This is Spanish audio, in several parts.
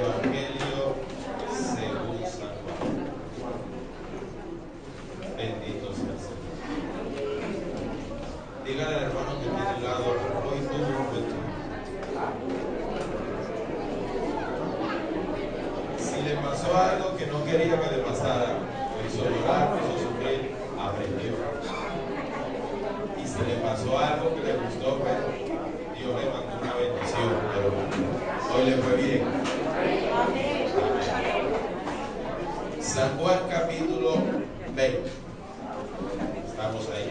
Evangelio según San Juan. Bendito sea el Señor. Dígale al hermano que tiene al lado, hoy tuvo un buen día. Si le pasó algo que no quería que le pasara, lo hizo llorar, lo hizo sufrir, aprendió. Y si le pasó algo que le gustó, pues Dios le mandó una bendición, pero hoy le fue bien. San Juan capítulo 20. Estamos ahí.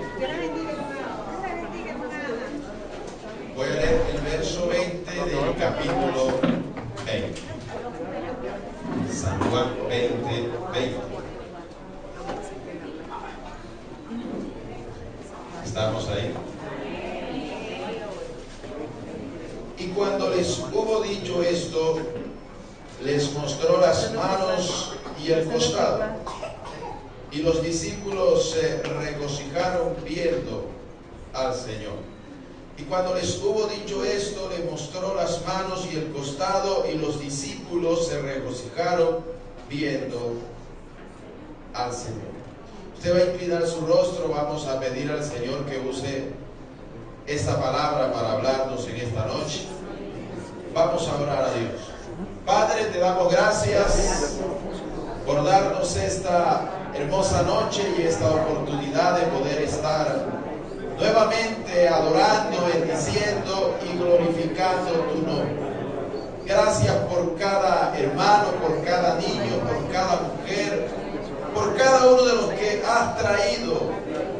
Voy a leer el verso 20 del capítulo 20. San Juan 20, 20. Estamos ahí. Y cuando les hubo dicho esto, les mostró las manos y el costado. Y los discípulos se regocijaron viendo al Señor. Y cuando les hubo dicho esto, le mostró las manos y el costado, y los discípulos se regocijaron viendo al Señor. Usted va a inclinar su rostro, vamos a pedir al Señor que use esta palabra para hablarnos en esta noche. Vamos a orar a Dios. Padre, te damos gracias por darnos esta hermosa noche y esta oportunidad de poder estar nuevamente adorando, bendiciendo y glorificando tu nombre. Gracias por cada hermano, por cada niño, por cada mujer, por cada uno de los que has traído.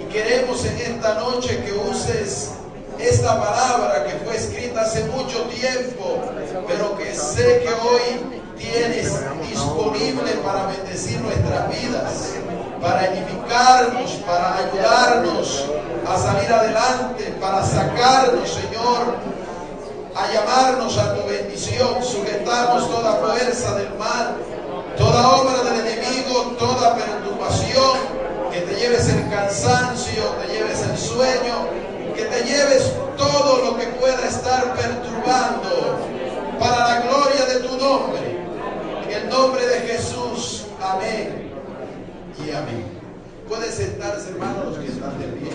Y queremos en esta noche que uses esta palabra que fue escrita hace mucho tiempo, pero que sé que hoy tienes disponible para bendecir nuestras vidas, para edificarnos, para ayudarnos a salir adelante, para sacarnos, Señor, a llamarnos a tu bendición. Sujetamos toda fuerza del mal, toda obra del enemigo, toda perturbación, que te lleves el cansancio, te lleves el sueño, que te lleves todo lo que pueda estar perturbando para la gloria de tu nombre. En el nombre de Jesús, amén y amén. Pueden sentarse, hermanos, los que están de pie.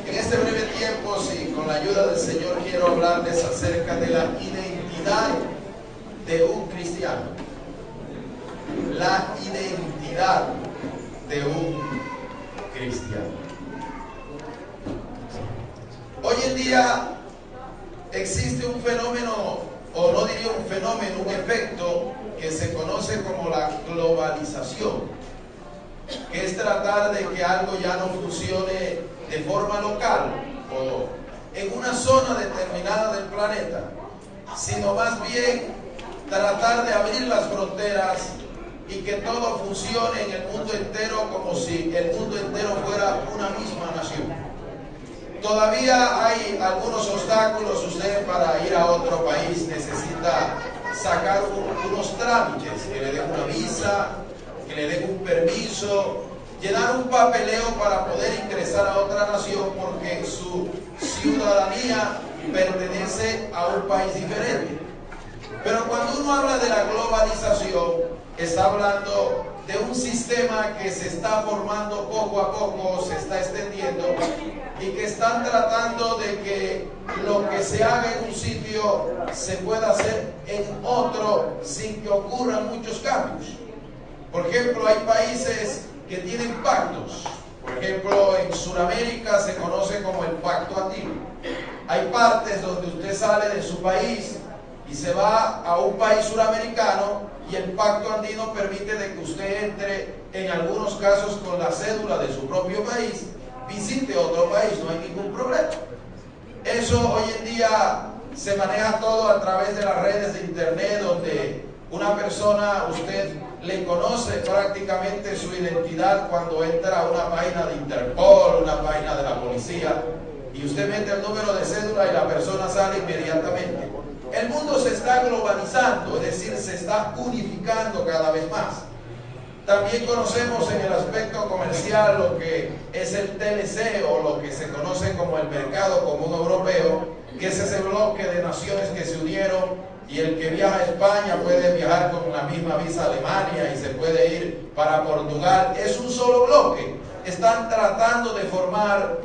En este breve tiempo, sí, con la ayuda del Señor, quiero hablarles acerca de la identidad de un cristiano. La identidad de un cristiano. Hoy en día existe un fenómeno, o no diría un fenómeno, un efecto que se conoce como la globalización, que es tratar de que algo ya no funcione de forma local o en una zona determinada del planeta, sino más bien tratar de abrir las fronteras y que todo funcione en el mundo entero como si el mundo entero fuera una misma nación. Todavía hay algunos obstáculos. Usted, para ir a otro país, necesita sacar unos trámites, que le den una visa, que le den un permiso, llenar un papeleo para poder ingresar a otra nación, porque su ciudadanía pertenece a un país diferente. Pero cuando uno habla de la globalización, está hablando de un sistema que se está formando poco a poco, se está extendiendo, y que están tratando de que lo que se haga en un sitio se pueda hacer en otro sin que ocurran muchos cambios. Por ejemplo, hay países que tienen pactos. Por ejemplo, en Sudamérica se conoce como el pacto andino. Hay partes donde usted sale de su país y se va a un país suramericano, y el pacto andino permite de que usted entre, en algunos casos con la cédula de su propio país, visite otro país, no hay ningún problema. Eso hoy en día se maneja todo a través de las redes de internet, donde una persona, usted le conoce prácticamente su identidad cuando entra a una página de Interpol, una página de la policía, y usted mete el número de cédula y la persona sale inmediatamente. El mundo se está globalizando, es decir, se está unificando cada vez más. También conocemos en el aspecto comercial lo que es el TLC, o lo que se conoce como el mercado común europeo, que es ese bloque de naciones que se unieron, y el que viaja a España puede viajar con la misma visa a Alemania y se puede ir para Portugal. Es un solo bloque. Están tratando de formar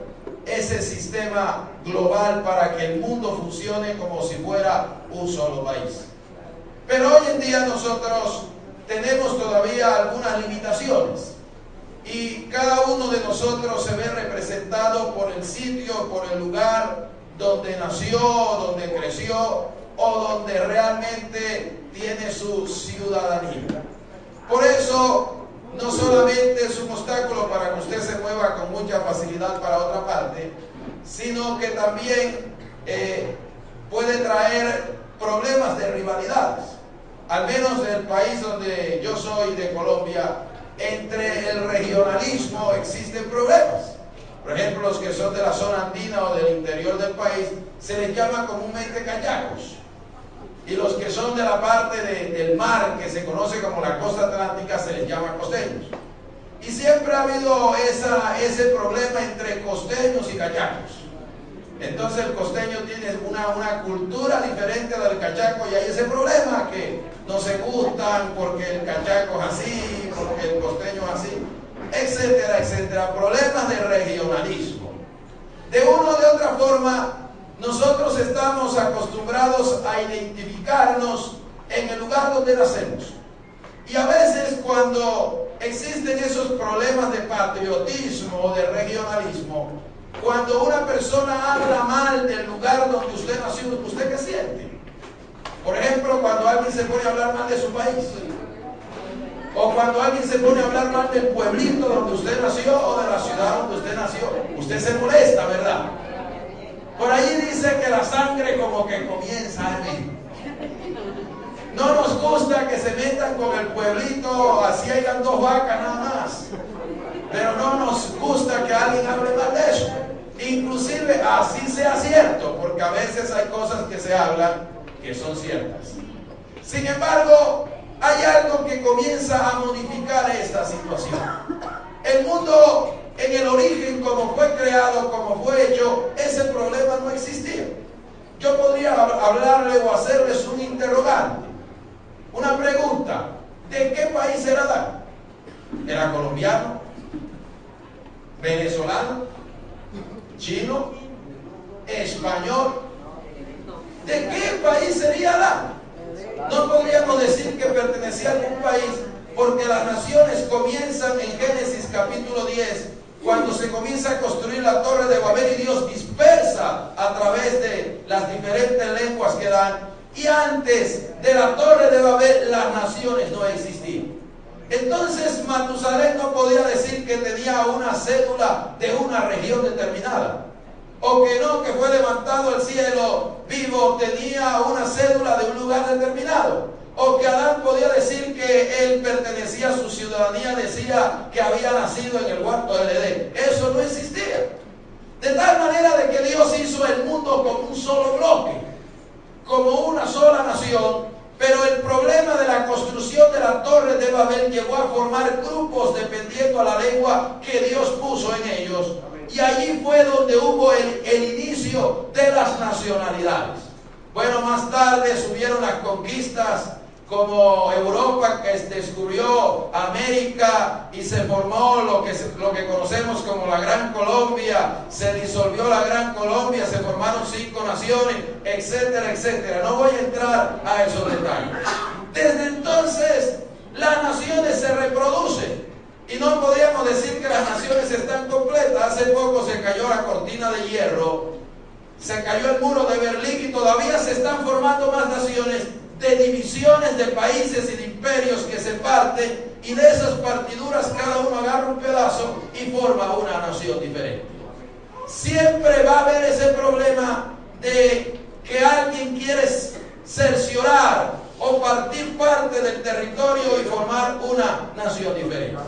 ese sistema global para que el mundo funcione como si fuera un solo país. Pero hoy en día nosotros tenemos todavía algunas limitaciones y cada uno de nosotros se ve representado por el sitio, por el lugar donde nació, donde creció o donde realmente tiene su ciudadanía. Por eso no solamente es un obstáculo para que usted se mueva con mucha facilidad para otra parte, sino que también puede traer problemas de rivalidades. Al menos en el país donde yo soy, de Colombia, entre el regionalismo existen problemas. Por ejemplo, los que son de la zona andina o del interior del país se les llama comúnmente cachacos, y los que son de la parte del mar, que se conoce como la costa atlántica, se les llama costeños. Y siempre ha habido ese problema entre costeños y cachacos. Entonces el costeño tiene una cultura diferente del cachaco y hay ese problema que no se gustan porque el cachaco es así, porque el costeño es así, etcétera, etcétera. Problemas de regionalismo. De una o de otra forma, nosotros estamos acostumbrados a identificarnos en el lugar donde nacemos. Y a veces cuando existen esos problemas de patriotismo o de regionalismo, cuando una persona habla mal del lugar donde usted nació, ¿usted qué siente? Por ejemplo, cuando alguien se pone a hablar mal de su país, o cuando alguien se pone a hablar mal del pueblito donde usted nació o de la ciudad donde usted nació, usted se molesta, ¿verdad? Por ahí dice que la sangre como que comienza a hervir. No nos gusta que se metan con el pueblito, así hayan dos vacas nada más. Pero no nos gusta que alguien hable mal de eso. Inclusive así sea cierto, porque a veces hay cosas que se hablan que son ciertas. Sin embargo, hay algo que comienza a modificar esta situación. El mundo, en el origen, como fue creado, como fue hecho, ese problema no existía. Yo podría hablarle o hacerles un interrogante, una pregunta: ¿de qué país era Adán? ¿Era colombiano? ¿Venezolano? ¿Chino? ¿Español? ¿De qué país sería Adán? No podríamos decir que pertenecía a algún país, porque las naciones comienzan en Génesis capítulo 10, cuando se comienza a construir la torre de Babel y Dios dispersa a través de las diferentes lenguas que dan. Y antes de la torre de Babel las naciones no existían. Entonces Matusalén no podía decir que tenía una cédula de una región determinada, o que no, que fue levantado al cielo vivo, tenía una cédula de un lugar determinado, o que Adán podía decir que él pertenecía a su ciudadanía, decía que había nacido en el huerto del Edén. Eso no existía. De tal manera de que Dios hizo el mundo como un solo bloque, como una sola nación. Pero el problema de la construcción de la torre de Babel llegó a formar grupos dependiendo a la lengua que Dios puso en ellos. Y allí fue donde hubo el inicio de las nacionalidades. Bueno, más tarde subieron las conquistas, como Europa, que descubrió América y se formó lo que conocemos como la Gran Colombia. Se disolvió la Gran Colombia, se formaron 5 naciones, etcétera, etcétera. No voy a entrar a esos detalles. Desde entonces las naciones se reproducen y no podríamos decir que las naciones están completas. Hace poco se cayó la cortina de hierro, se cayó el muro de Berlín y todavía se están formando más naciones, de divisiones de países y de imperios que se parten, y de esas partiduras cada uno agarra un pedazo y forma una nación diferente. Siempre va a haber ese problema de que alguien quiere cerciorar o partir parte del territorio y formar una nación diferente.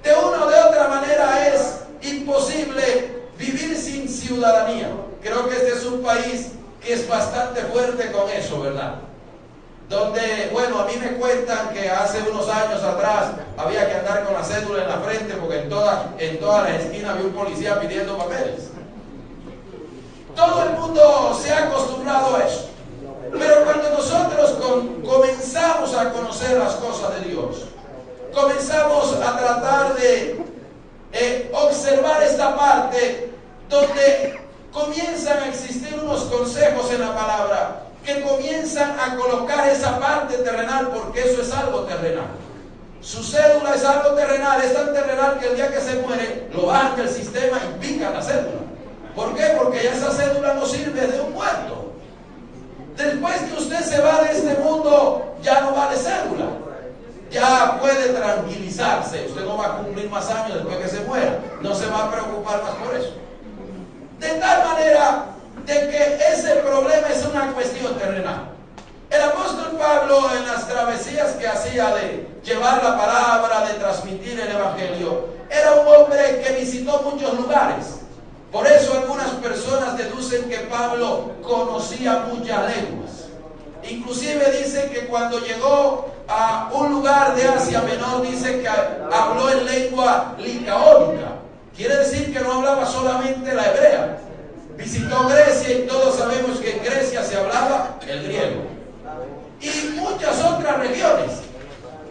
De una o de otra manera es imposible vivir sin ciudadanía. Creo que este es un país que es bastante fuerte con eso, ¿verdad? Donde, bueno, a mí me cuentan que hace unos años atrás había que andar con la cédula en la frente porque en todas las esquinas había un policía pidiendo papeles. Todo el mundo se ha acostumbrado a eso. Pero cuando nosotros comenzamos a conocer las cosas de Dios, comenzamos a tratar de observar esta parte donde comienzan a existir unos consejos en la palabra que comienzan a colocar esa parte terrenal, porque eso es algo terrenal. Su cédula es algo terrenal, es tan terrenal que el día que se muere lo bajan del sistema y pican la cédula. ¿Por qué? Porque ya esa cédula no sirve de un muerto. Después que usted se va de este mundo, ya no vale cédula. Ya puede tranquilizarse. Usted no va a cumplir más años después que se muera. No se va a preocupar más por eso. De tal manera de que ese problema es una cuestión terrenal. El apóstol Pablo, en las travesías que hacía de llevar la palabra, de transmitir el evangelio, era un hombre que visitó muchos lugares. Por eso algunas personas deducen que Pablo conocía muchas lenguas. Inclusive dice que cuando llegó a un lugar de Asia Menor, dice que habló en lengua licaónica. Quiere decir que no hablaba solamente la hebrea. Visitó Grecia y todos sabemos que en Grecia se hablaba el griego. Y muchas otras regiones.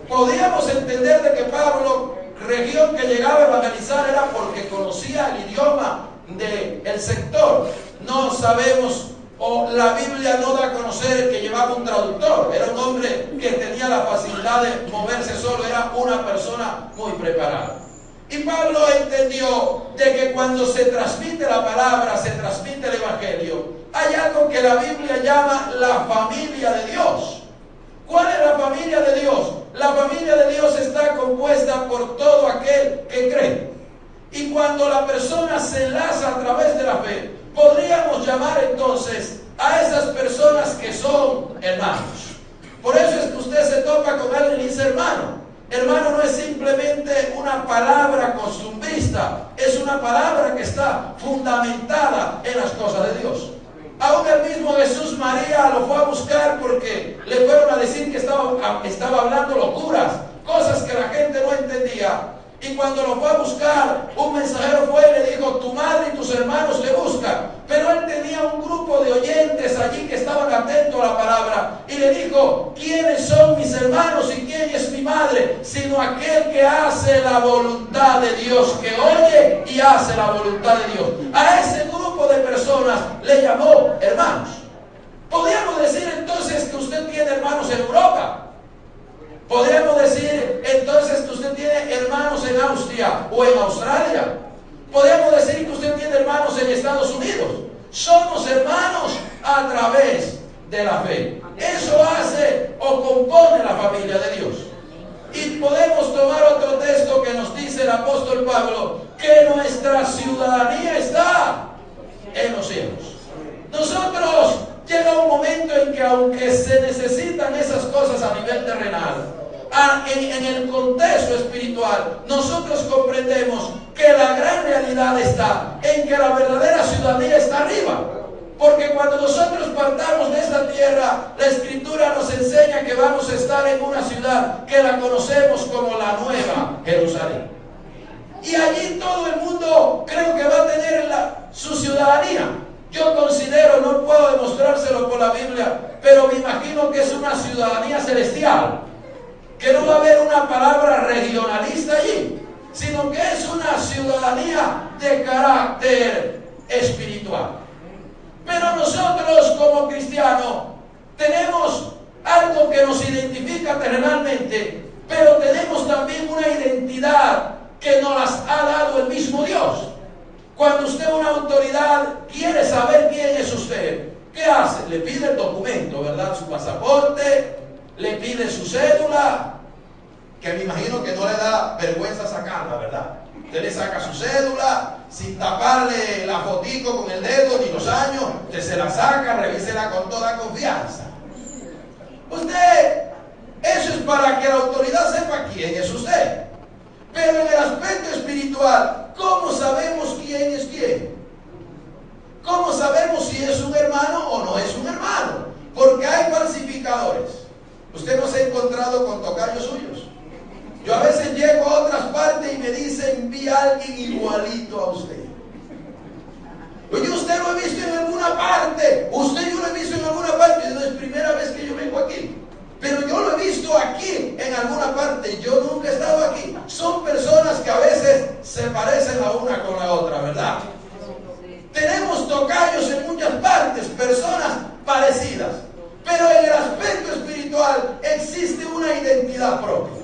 Podríamos entender de que Pablo, región que llegaba a evangelizar, era porque conocía el idioma del sector. No sabemos, o la Biblia no da a conocer que llevaba un traductor. Era un hombre que tenía la facilidad de moverse solo, era una persona muy preparada. Y Pablo entendió de que cuando se transmite la palabra, se transmite el evangelio, hay algo que la Biblia llama la familia de Dios. ¿Cuál es la familia de Dios? La familia de Dios está compuesta por todo aquel que cree. Y cuando la persona se enlaza a través de la fe, podríamos llamar entonces a esas personas que son hermanos. Por eso es que usted se topa con alguien y dice hermano. Hermano no es simplemente una palabra costumbrista, es una palabra que está fundamentada en las cosas de Dios. Aún el mismo Jesús, María lo fue a buscar porque le fueron a decir que estaba hablando locuras, cosas que la gente no entendía. Y cuando lo fue a buscar, un mensajero fue y le dijo, tu madre y tus hermanos te buscan. Pero él tenía un grupo de oyentes allí que estaban atentos a la palabra. Y le dijo, ¿quiénes son mis hermanos y quién es mi madre? Sino aquel que hace la voluntad de Dios, que oye y hace la voluntad de Dios. A ese grupo de personas le llamó hermanos. Podríamos decir entonces que usted tiene hermanos en Europa. Podríamos decir entonces que usted tiene hermanos en Austria o en Australia. Podríamos decir que usted tiene hermanos en Estados Unidos. Somos hermanos a través de la fe. Eso hace o compone la familia de Dios. Y podemos tomar otro texto que nos dice el apóstol Pablo, que nuestra ciudadanía está en los cielos. Nosotros llega un momento en que aunque se necesitan esas cosas a nivel terrenal, en el contexto espiritual, nosotros comprendemos que la gran realidad está en que la verdadera ciudadanía está arriba. Porque cuando nosotros partamos de esta tierra, la Escritura nos enseña que vamos a estar en una ciudad que la conocemos como la Nueva Jerusalén. Y allí todo el mundo creo que va a tener su ciudadanía. Yo considero, no puedo demostrárselo por la Biblia, pero me imagino que es una ciudadanía celestial. Que no va a haber una palabra regionalista allí, sino que es una ciudadanía de carácter espiritual. Pero nosotros como cristianos tenemos algo que nos identifica terrenalmente, pero tenemos también una identidad que nos las ha dado el mismo Dios. Cuando usted, una autoridad, quiere saber quién es usted, ¿qué hace? Le pide el documento, ¿verdad? Su pasaporte, le pide su cédula, que me imagino que no le da vergüenza sacarla, ¿verdad? Usted le saca su cédula sin taparle la fotico con el dedo ni los años. Usted se la saca, revísela con toda confianza. Usted, eso es para que la autoridad sepa quién es usted. Pero en el aspecto espiritual, ¿cómo sabemos quién es quién? ¿Cómo sabemos si es un hermano o no es un hermano? Porque hay falsificadores. Usted no se ha encontrado con tocayos suyos. Yo a veces llego a otras partes y me dicen, vi a alguien igualito a usted. Oye, usted lo he visto en alguna parte. Usted yo lo he visto en alguna parte. No es primera vez que yo vengo aquí. Pero yo lo he visto aquí en alguna parte. Yo nunca he estado aquí. Son personas que a veces se parecen la una con la otra, ¿verdad? Tenemos tocayos en muchas partes, personas parecidas. Pero en el aspecto espiritual existe una identidad propia.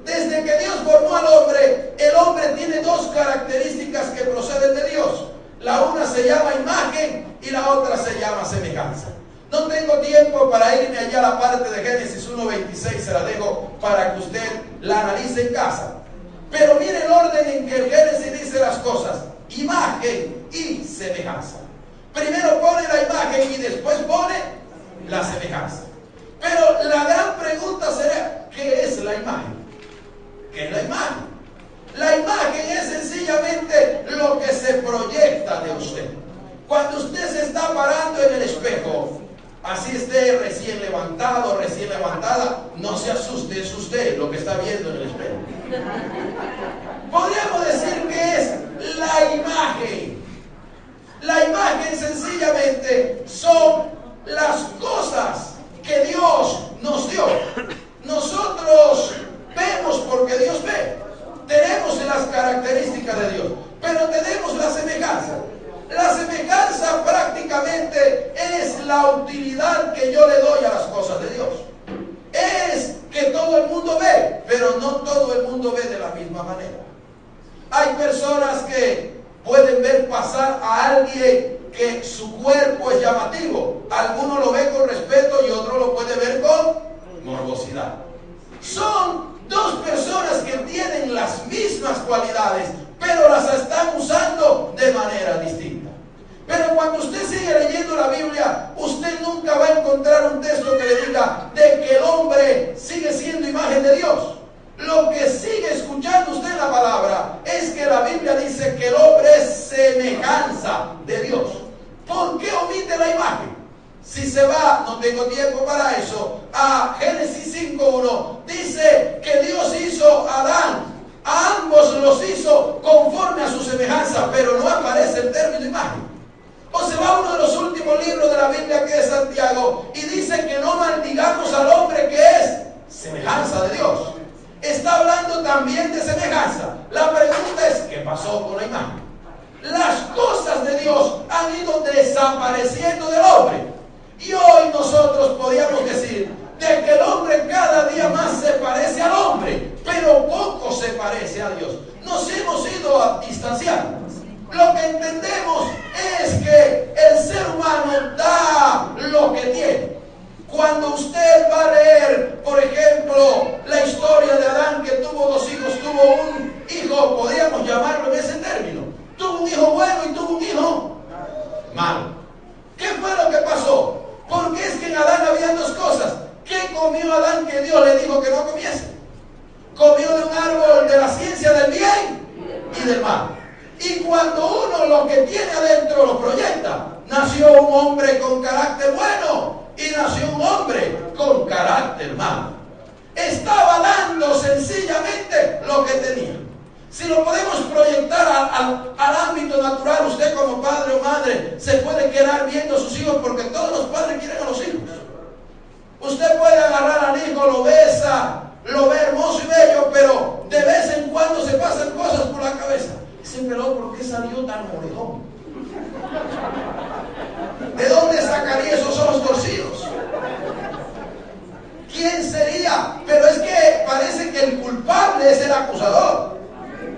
Desde que Dios formó al hombre, el hombre tiene dos características que proceden de Dios. La una se llama imagen y la otra se llama semejanza. No tengo tiempo para irme allá a la parte de Génesis 1:26, se la dejo para que usted la analice en casa. Pero mire el orden en que el Génesis dice las cosas: imagen y semejanza. Primero pone la imagen y después pone la semejanza. Pero la gran pregunta será: ¿qué es la imagen? ¿Qué es la imagen? La imagen es sencillamente lo que se proyecta de usted. Cuando usted se está parando en el espejo, así esté recién levantado, recién levantada, no se asuste, es usted lo que está viendo en el espejo. Podríamos decir que es la imagen. La imagen sencillamente son las cosas que Dios nos dio. Nosotros vemos porque Dios ve. Tenemos las características de Dios, pero tenemos la semejanza. La semejanza prácticamente es la utilidad que yo le doy a las cosas de Dios. Es que todo el mundo ve, pero no todo el mundo ve de la misma manera. Hay personas que pueden ver pasar a alguien que su cuerpo es llamativo. Alguno lo ve con respeto y otro lo puede ver con morbosidad. Son dos personas que tienen las mismas cualidades, pero las están usando de manera distinta. Pero cuando usted sigue leyendo la Biblia, usted nunca va a encontrar un texto que le diga de que el hombre sigue siendo imagen de Dios. Lo que sigue escuchando usted en la palabra es que la Biblia dice que el hombre es semejanza de Dios. ¿Por qué omite la imagen? Si se va, no tengo tiempo para eso, a Génesis 5:1, dice que Dios hizo a Adán. A ambos los hizo conforme a su semejanza, pero no aparece el término imagen. O se va a uno de los últimos libros de la Biblia, que es Santiago, y dice que no maldigamos al hombre que es semejanza de Dios. Está hablando también de semejanza. La pregunta es: ¿qué pasó con la imagen? Las cosas de Dios han ido desapareciendo del hombre. Y hoy nosotros podríamos decir de que el hombre cada día más se parece al hombre, pero poco se parece a Dios. Nos hemos ido distanciando. Lo que entendemos es que el ser humano da lo que tiene. Cuando usted va a leer, por ejemplo, la historia de Adán, que tuvo dos hijos, tuvo un hijo, podríamos llamarlo en ese término. Tuvo un hijo bueno y tuvo un hijo malo. ¿Qué fue lo que pasó? Porque es que en Adán había dos cosas. ¿Qué comió Adán que Dios le dijo que no comiese? Comió de un árbol de la ciencia del bien y del mal. Y cuando uno lo que tiene adentro lo proyecta, nació un hombre con carácter bueno y nació un hombre con carácter malo. Estaba dando sencillamente lo que tenía. Si lo podemos proyectar al ámbito natural, usted como padre o madre se puede quedar viendo a sus hijos, porque todos los padres quieren a los hijos. Usted puede agarrar al hijo, lo besa, lo ve hermoso y bello, pero de vez en cuando se pasan cosas por la cabeza. Ese pelón, ¿por qué salió tan orejón? ¿De dónde sacaría esos ojos torcidos? ¿Quién sería? Pero es que parece que el culpable es el acusador.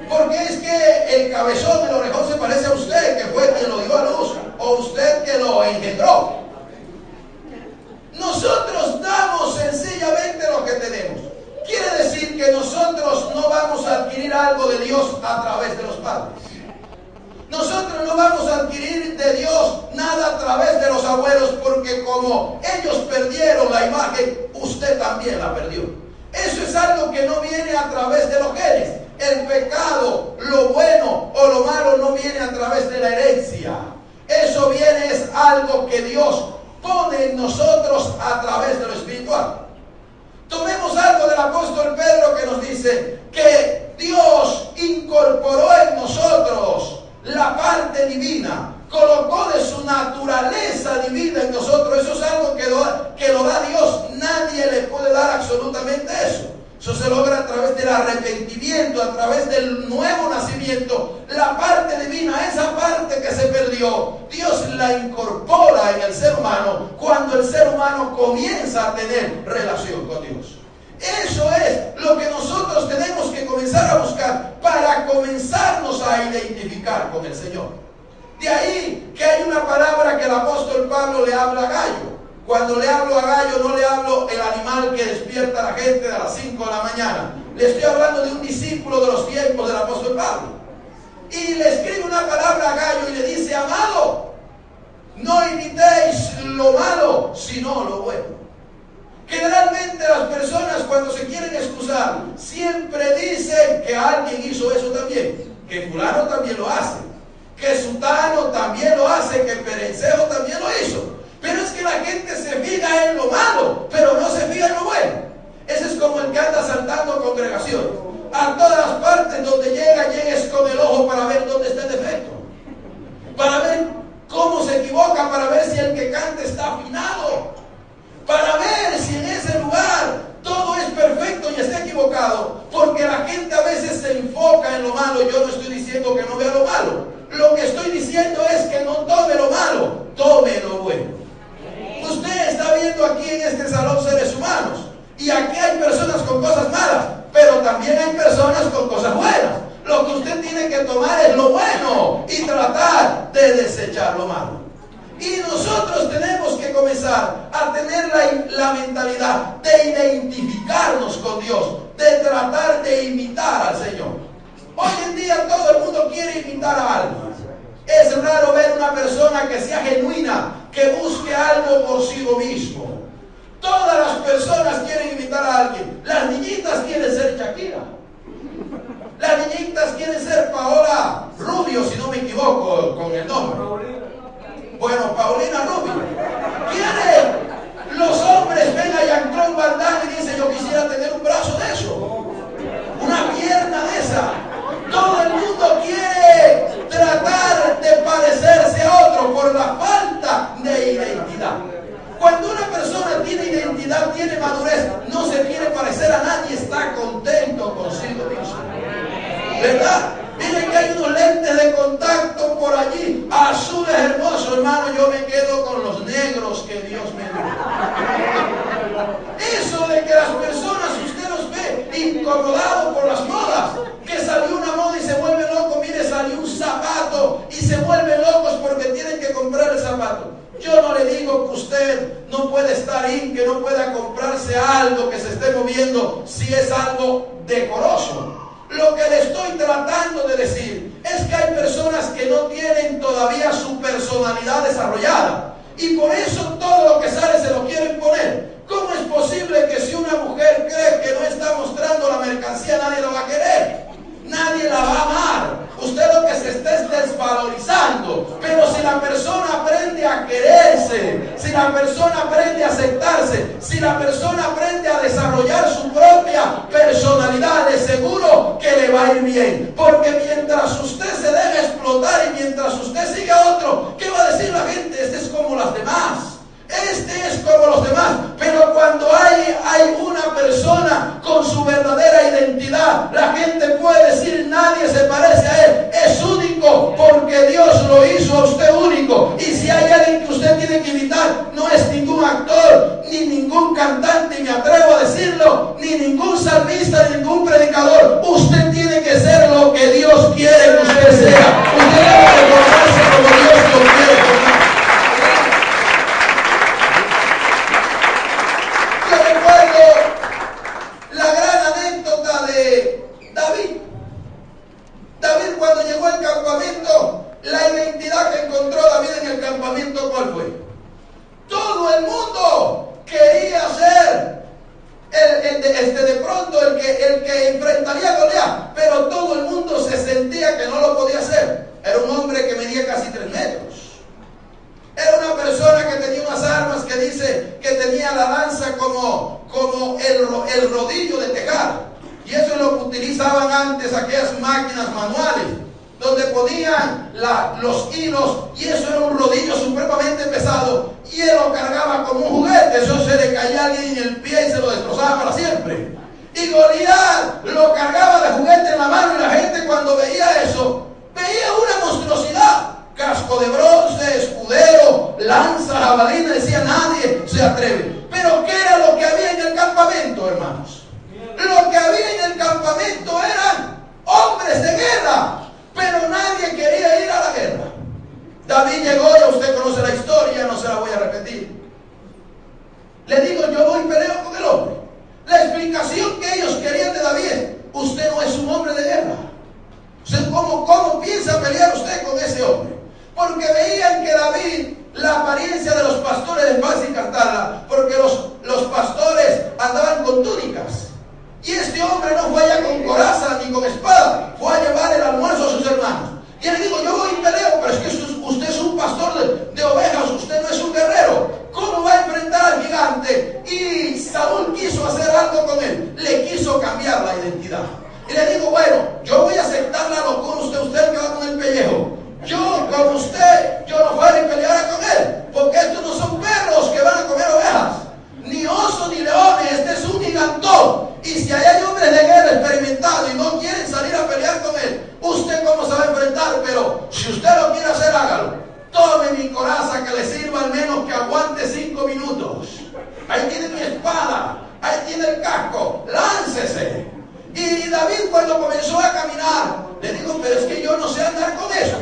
Porque es que el cabezón del orejón se parece a usted, que fue quien lo dio a luz, o usted que lo engendró. Nosotros damos sencillamente lo que tenemos. Quiere decir que nosotros no vamos a adquirir algo de Dios a través de los padres. Nosotros no vamos a adquirir de Dios nada a través de los abuelos, porque como ellos perdieron la imagen, usted también la perdió. Eso es algo que no viene a través de los genes. El pecado, lo bueno o lo malo, no viene a través de la herencia. Eso viene, es algo que Dios pone en nosotros a través de lo espiritual. Tomemos algo del apóstol Pedro, que nos dice que Dios incorporó en nosotros la parte divina colocó de su naturaleza divina en nosotros. Eso es algo que lo da Dios. Nadie le puede dar absolutamente eso. Eso se logra a través del arrepentimiento, a través del nuevo nacimiento. La parte divina, esa parte que se perdió, Dios la incorpora en el ser humano cuando el ser humano comienza a tener relación con Dios. Eso es lo que nosotros tenemos que comenzar a buscar para comenzarnos a identificar con el Señor. De ahí que hay una palabra que el apóstol Pablo le habla a Gallo. Cuando le hablo a Gallo, no le hablo el animal que despierta a la gente a las 5 de la mañana. Le estoy hablando de un discípulo de los tiempos del apóstol Pablo. Y le escribe una palabra a Gallo y le dice: amado, no imitéis lo malo, sino lo bueno. Generalmente las personas, cuando se quieren excusar, siempre dicen que alguien hizo eso también, que fulano también lo hace, que sutano también lo hace, que perencejo también lo hizo. Pero es que la gente se fija en lo malo, pero no se fija en lo bueno. Ese es como el que anda saltando congregación. A todas las partes donde llegues con el ojo para ver dónde está el defecto, para ver cómo se equivoca, para ver si el que canta está afinado, para ver si en ese lugar todo es perfecto y está equivocado. Porque la gente a veces se enfoca en lo malo. Yo no estoy diciendo que no vea lo malo. Lo que estoy diciendo es que no tome lo malo, tome lo bueno. Usted está viendo aquí en este salón seres humanos, y aquí hay personas con cosas malas, pero también hay personas con cosas buenas. Lo que usted tiene que tomar es lo bueno y tratar de desechar lo malo. Y nosotros tenemos que comenzar a tener la mentalidad de identificarnos con Dios, de tratar de imitar al Señor. Hoy en día todo el mundo quiere imitar a alguien. Es raro ver una persona que sea genuina, que busque algo por sí mismo. Todas las personas quieren imitar a alguien. Las niñitas quieren ser Shakira. Las niñitas quieren ser Paola Rubio, si no me equivoco con el nombre. Bueno, Paulina Rubio. ¿Quieren? Los hombres ven a Jean-Claude Van Damme y dicen: yo quisiera tener un brazo de eso, una pierna de esa. Todo el mundo quiere tratar de parecerse a otro por la falta de identidad. Cuando una persona tiene identidad, tiene madurez, no se quiere parecer a nadie, está contento consigo mismo. ¿Verdad? Miren que hay unos lentes de contacto por allí, azules hermosos, hermano. Yo me quedo con los negros que Dios me dio. Eso de que las personas, usted los ve incomodados por las modas, que salió una moda y se vuelve loco. Mire, salió un zapato y se vuelven locos porque tienen que comprar el zapato. Yo no le digo que usted no puede estar que no pueda comprarse algo que se esté moviendo si es algo decoroso. Lo que le estoy tratando de decir es que hay personas que no tienen todavía su personalidad desarrollada, y por eso todo lo que sale se lo quieren poner. ¿Cómo es posible que si una mujer cree que no está mostrando la mercancía, nadie la va a querer? Nadie la va a amar. Usted lo que se está es desvalorizando. Pero si la persona aprende a quererse, si la persona aprende a aceptarse, si la persona aprende a desarrollar su propia personalidad, de seguro que le va a ir bien. Porque mientras usted se deja explotar y mientras usted siga a otro, ¿qué va a decir la gente? Este es como las demás. Este es como los demás. Pero cuando hay una persona con su verdadera identidad, la gente puede decir: nadie se parece a él, es único porque Dios lo hizo a usted único. Y si hay alguien que usted tiene que imitar, no es ningún actor, ni ningún cantante, y me atrevo a decirlo, ni ningún salmista, ni ningún predicador. Usted tiene que ser lo que Dios quiere que usted sea. Usted debe comportarse como Dios lo quiere comportarse. Cuando llegó al campamento, la identidad que encontró David en el campamento, ¿cuál fue? Todo el mundo quería ser de pronto el que enfrentaría a Goliat, pero todo el mundo se sentía que no lo podía hacer. Era un hombre que medía casi 3 metros. Era una persona que tenía unas armas que dice que tenía la lanza como el rodillo de tejar. Y eso es lo que utilizaban antes aquellas máquinas manuales. donde ponían los hilos, y eso era un rodillo supremamente pesado, y él lo cargaba como un juguete. Eso se le caía a alguien en el pie y se lo destrozaba para siempre. Y Goliat lo cargaba de juguete en la mano, y la gente cuando veía eso, veía una monstruosidad. Casco de bronce, escudero, lanza, jabalina, decía nadie se atreve. Pero ¿qué era lo que había en el campamento, hermanos? Lo que había en el campamento eran hombres de guerra, pero nadie quería ir a la guerra. David llegó, ya usted conoce la historia, no se la voy a repetir. Le digo, yo voy y peleo con el hombre. La explicación que ellos querían de David: usted no es un hombre de guerra. ¿Cómo piensa pelear usted con ese hombre? Porque veían que David, la apariencia de los pastores es fácil cantarla, porque los pastores andaban con túnicas. Y este hombre no fue allá con coraza ni con espada, fue a llevar el almuerzo a sus hermanos. Y le digo, yo voy y peleo, pero es que usted es un pastor de ovejas, usted no es un guerrero. ¿Cómo va a enfrentar al gigante? Y Saúl quiso hacer algo con él, le quiso cambiar la identidad. Y le digo, bueno, yo voy a aceptar la locura, usted que va con el pellejo. Yo, como usted, yo no fuera y peleara con él, porque estos no son perros que van a comer ovejas, ni osos ni leones, este es un gigantón. Y si hay hombres de guerra experimentados y no quieren salir a pelear con él, ¿usted cómo se va a enfrentar? Pero si usted lo quiere hacer, hágalo. Tome mi coraza, que le sirva al menos que aguante 5 minutos. Ahí tiene mi espada, ahí tiene el casco, láncese. Y David, cuando comenzó a caminar, le digo, pero es que yo no sé andar con eso.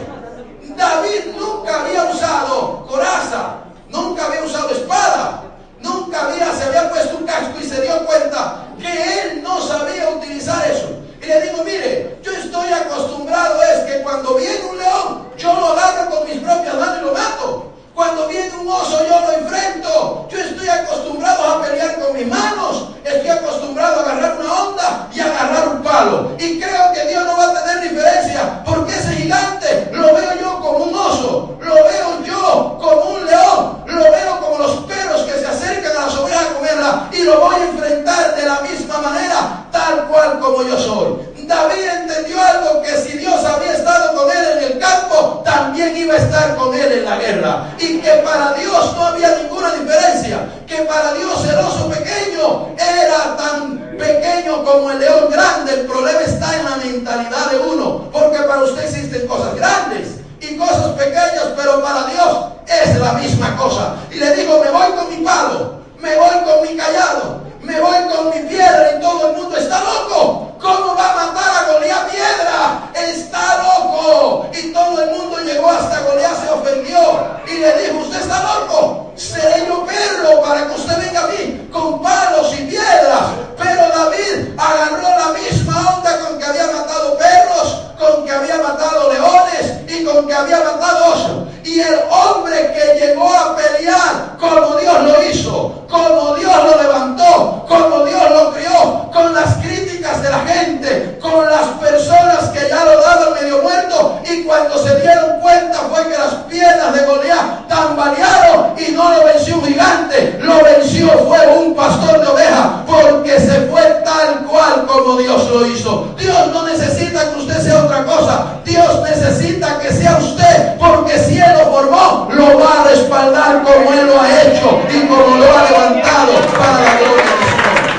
David nunca había usado coraza, nunca había usado espada, nunca se había puesto un casco, y se dio cuenta que él no sabía utilizar eso. Y le digo, mire, yo estoy acostumbrado es que cuando viene un león, yo lo agarro con mis propias manos y lo mato. Cuando viene un oso, yo lo enfrento. Yo estoy acostumbrado a pelear con mis manos. Estoy acostumbrado a agarrar una onda y agarrar un palo. Y creo que Dios no va a tener diferencia, porque ese gigante lo veo yo como un oso, lo veo yo como un león, lo veo como los perros que se acercan a las ovejas a comerla, y lo voy a enfrentar de la misma manera, tal cual como yo soy. David entendió algo, que si Dios había estado con él en el campo, también iba a estar con él en la guerra. Y que para Dios no había ninguna diferencia, que para Dios el oso pequeño era tan pequeño como el león grande. El problema está en la mentalidad de uno, porque para usted existen cosas grandes y cosas pequeñas, pero para Dios es la misma cosa. Y le digo, me voy con mi palo, me voy con mi callado, me voy con mi piedra, y todo el mundo está loco. ¿Cómo va a matar a Goliat piedra? Está loco. Y todo el mundo llegó hasta Goliat, se ofendió y le dijo, usted está loco, seré yo perro para que usted venga a mí con palos y piedras. Pero David agarró la misma onda con que había matado perros, con que había matado leones y con que había matado osos. Y el hombre que llegó a pelear como Dios lo hizo, como Dios lo levantó, como Dios lo crió, con las críticas de la gente, con las personas que ya lo daban medio muerto, y cuando se dieron cuenta fue que las piernas de Goliat tambalearon y no lo venció un gigante, lo venció fue un pastor de ovejas, porque se fue tal cual como Dios lo hizo. Dios no necesita que usted sea otra cosa, Dios necesita que sea usted, porque si Él lo formó, lo va a respaldar como Él lo ha hecho y como lo ha levantado para la gloria de su nombre.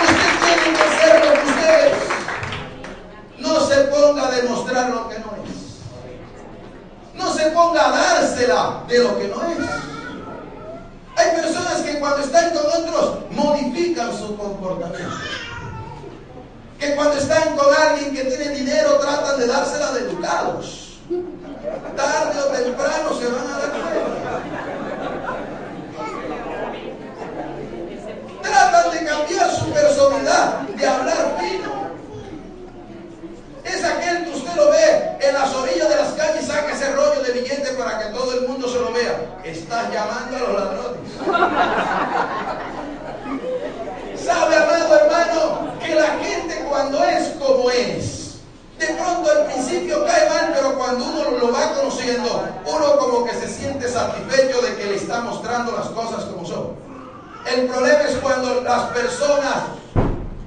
Usted tiene que ser lo que usted es. No se ponga a demostrar lo que no es. No se ponga a dársela de lo que no es. Hay personas que cuando están con otros modifican su comportamiento. Que cuando están con alguien que tiene dinero tratan de dársela de educados. Tarde o temprano se van a dar cuenta. Tratan de cambiar su personalidad, de hablar fino. Es aquel que usted lo ve en las orillas de las calles, saca ese rollo de billete para que todo el mundo se lo vea. Estás llamando a los ladrones. ¿Sabe, amado hermano, que la gente cuando es como es, de pronto al principio cae mal, pero cuando uno lo va conociendo, uno como que se siente satisfecho de que le está mostrando las cosas como son? El problema es cuando las personas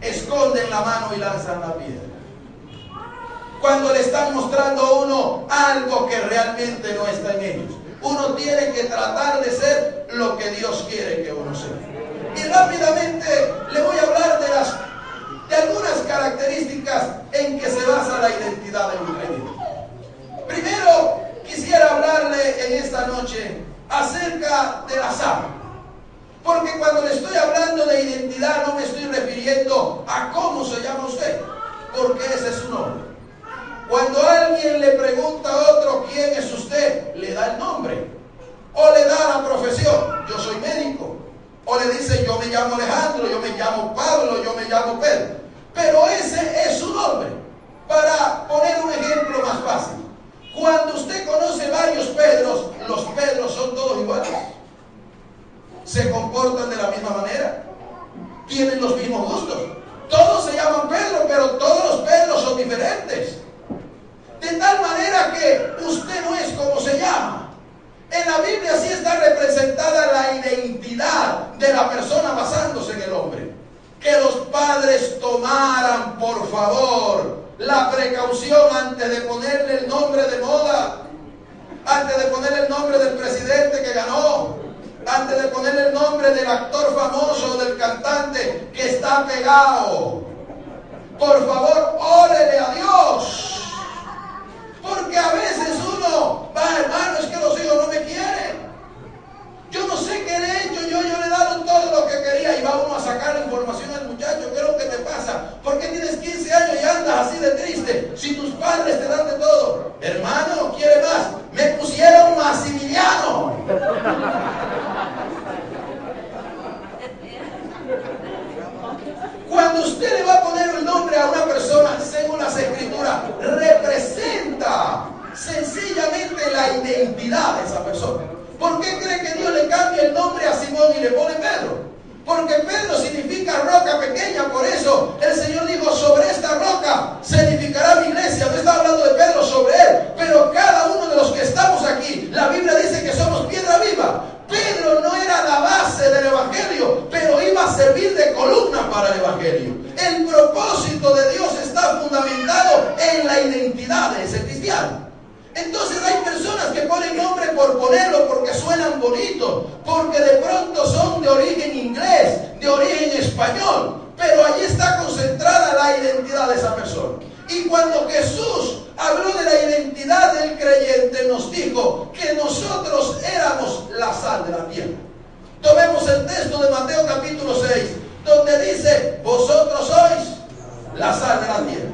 esconden la mano y lanzan la piedra. Cuando le están mostrando a uno algo que realmente no está en ellos. Uno tiene que tratar de ser lo que Dios quiere que uno sea. Y rápidamente le voy a hablar de algunas características en que se basa la identidad de un creyente. Primero, quisiera hablarle en esta noche acerca de la sal. Porque cuando le estoy hablando de identidad no me estoy refiriendo a cómo se llama usted, porque ese es su nombre. Cuando alguien le pregunta a otro quién es usted, le da el nombre o le da la profesión. Yo soy médico. O le dice yo me llamo Alejandro, yo me llamo Pablo, yo me llamo Pedro. Pero ese es su nombre. Para poner un ejemplo más fácil, cuando usted conoce varios Pedros, los Pedros son todos iguales. Se comportan de la misma manera, tienen los mismos gustos. Todos se llaman Pedro, pero todos los Pedros son diferentes. De tal manera que usted no es como se llama. En la Biblia sí está representada la identidad de la persona basándose en el hombre. Que los padres tomaran, por favor, la precaución antes de ponerle el nombre de moda, antes de ponerle el nombre del presidente que ganó, antes de ponerle el nombre del actor famoso, del cantante que está pegado. Por favor, órele a Dios. Porque a veces uno va, hermano, es que los hijos no me quieren. Yo no sé qué le he hecho, yo le he dado todo lo que quería. Y va uno a sacar la información al muchacho. ¿Qué es lo que te pasa? ¿Por qué tienes 15 años y andas así de triste? Si tus padres te dan de todo. Hermano, ¿quiere más? Me pusieron Maximiliano. Cuando usted le va a poner el nombre a una persona, según las escrituras, representa sencillamente la identidad de esa persona. ¿Por qué cree que Dios le cambia el nombre a Simón y le pone Pedro? Porque Pedro significa roca pequeña, por eso el Señor dijo, sobre esta roca se edificará mi iglesia. No está hablando de Pedro, sobre él, pero cada uno de los que estamos aquí, la Biblia dice que somos piedra viva. Pedro no era la base del evangelio, pero iba a servir de columna para el evangelio. El propósito de Dios está fundamentado en la identidad de ese cristiano. Entonces hay personas que ponen nombre por ponerlo porque suenan bonitos, porque de pronto son de origen inglés, de origen español, pero allí está concentrada la identidad de esa persona. Y cuando Jesús habló de la identidad del creyente, nos dijo que nosotros éramos la sal de la tierra. Tomemos el texto de Mateo capítulo 6, donde dice, vosotros sois la sal de la tierra.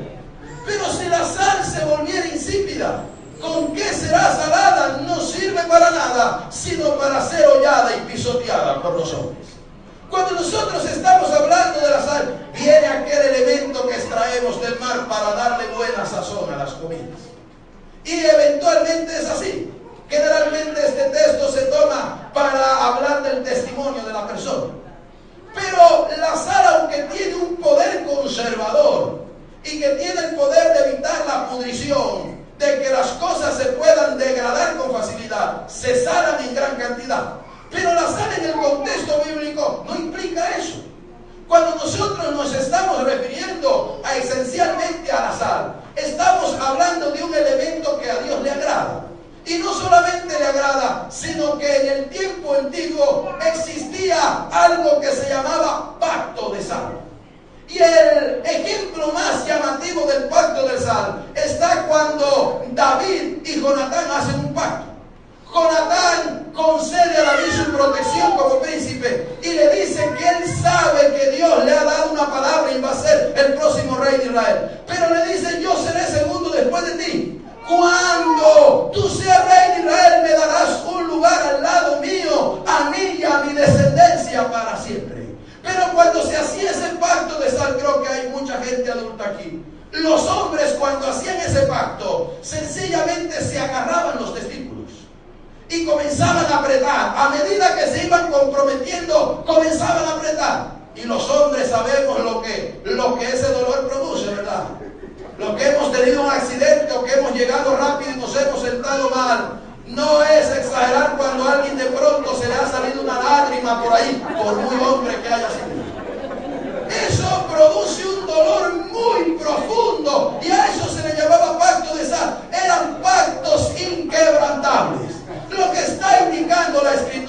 Pero si la sal se volviera insípida, ¿con qué será salada? No sirve para nada, sino para ser hollada y pisoteada por los hombres. Cuando nosotros estamos hablando de la sal, viene aquel elemento que extraemos del mar para darle buena sazón a las comidas. Y eventualmente es así. Generalmente este texto se toma para hablar del testimonio de la persona. Pero la sal, aunque tiene un poder conservador y que tiene el poder de evitar la pudrición, de que las cosas se puedan degradar con facilidad, se salan en gran cantidad. Pero la sal en el contexto bíblico no implica eso. Cuando nosotros nos estamos refiriendo a esencialmente a la sal, estamos hablando de un elemento que a Dios le agrada. Y no solamente le agrada, sino que en el tiempo antiguo existía algo que se llamaba pacto de sal. Y el ejemplo más llamativo del pacto de sal está cuando David y Jonatán hacen un pacto. Jonatán concede a David su protección como príncipe y le dice que él sabe que Dios le ha dado una palabra y va a ser el próximo rey de Israel. Pero le dice, yo seré segundo después de ti. Cuando tú seas rey de Israel, me darás un lugar al lado mío, a mí y a mi descendencia para siempre. Pero cuando se hacía ese pacto de sal, creo que hay mucha gente adulta aquí. Los hombres, cuando hacían ese pacto, sencillamente se agarraban los testículos y comenzaban a apretar. A medida que se iban comprometiendo, comenzaban a apretar. Y los hombres sabemos lo que ese dolor produce, ¿verdad? Lo que hemos tenido un accidente o que hemos llegado rápido y nos hemos sentado mal. No es exagerar cuando a alguien de pronto se le ha salido una lágrima por ahí, por muy hombre que haya sido. Eso produce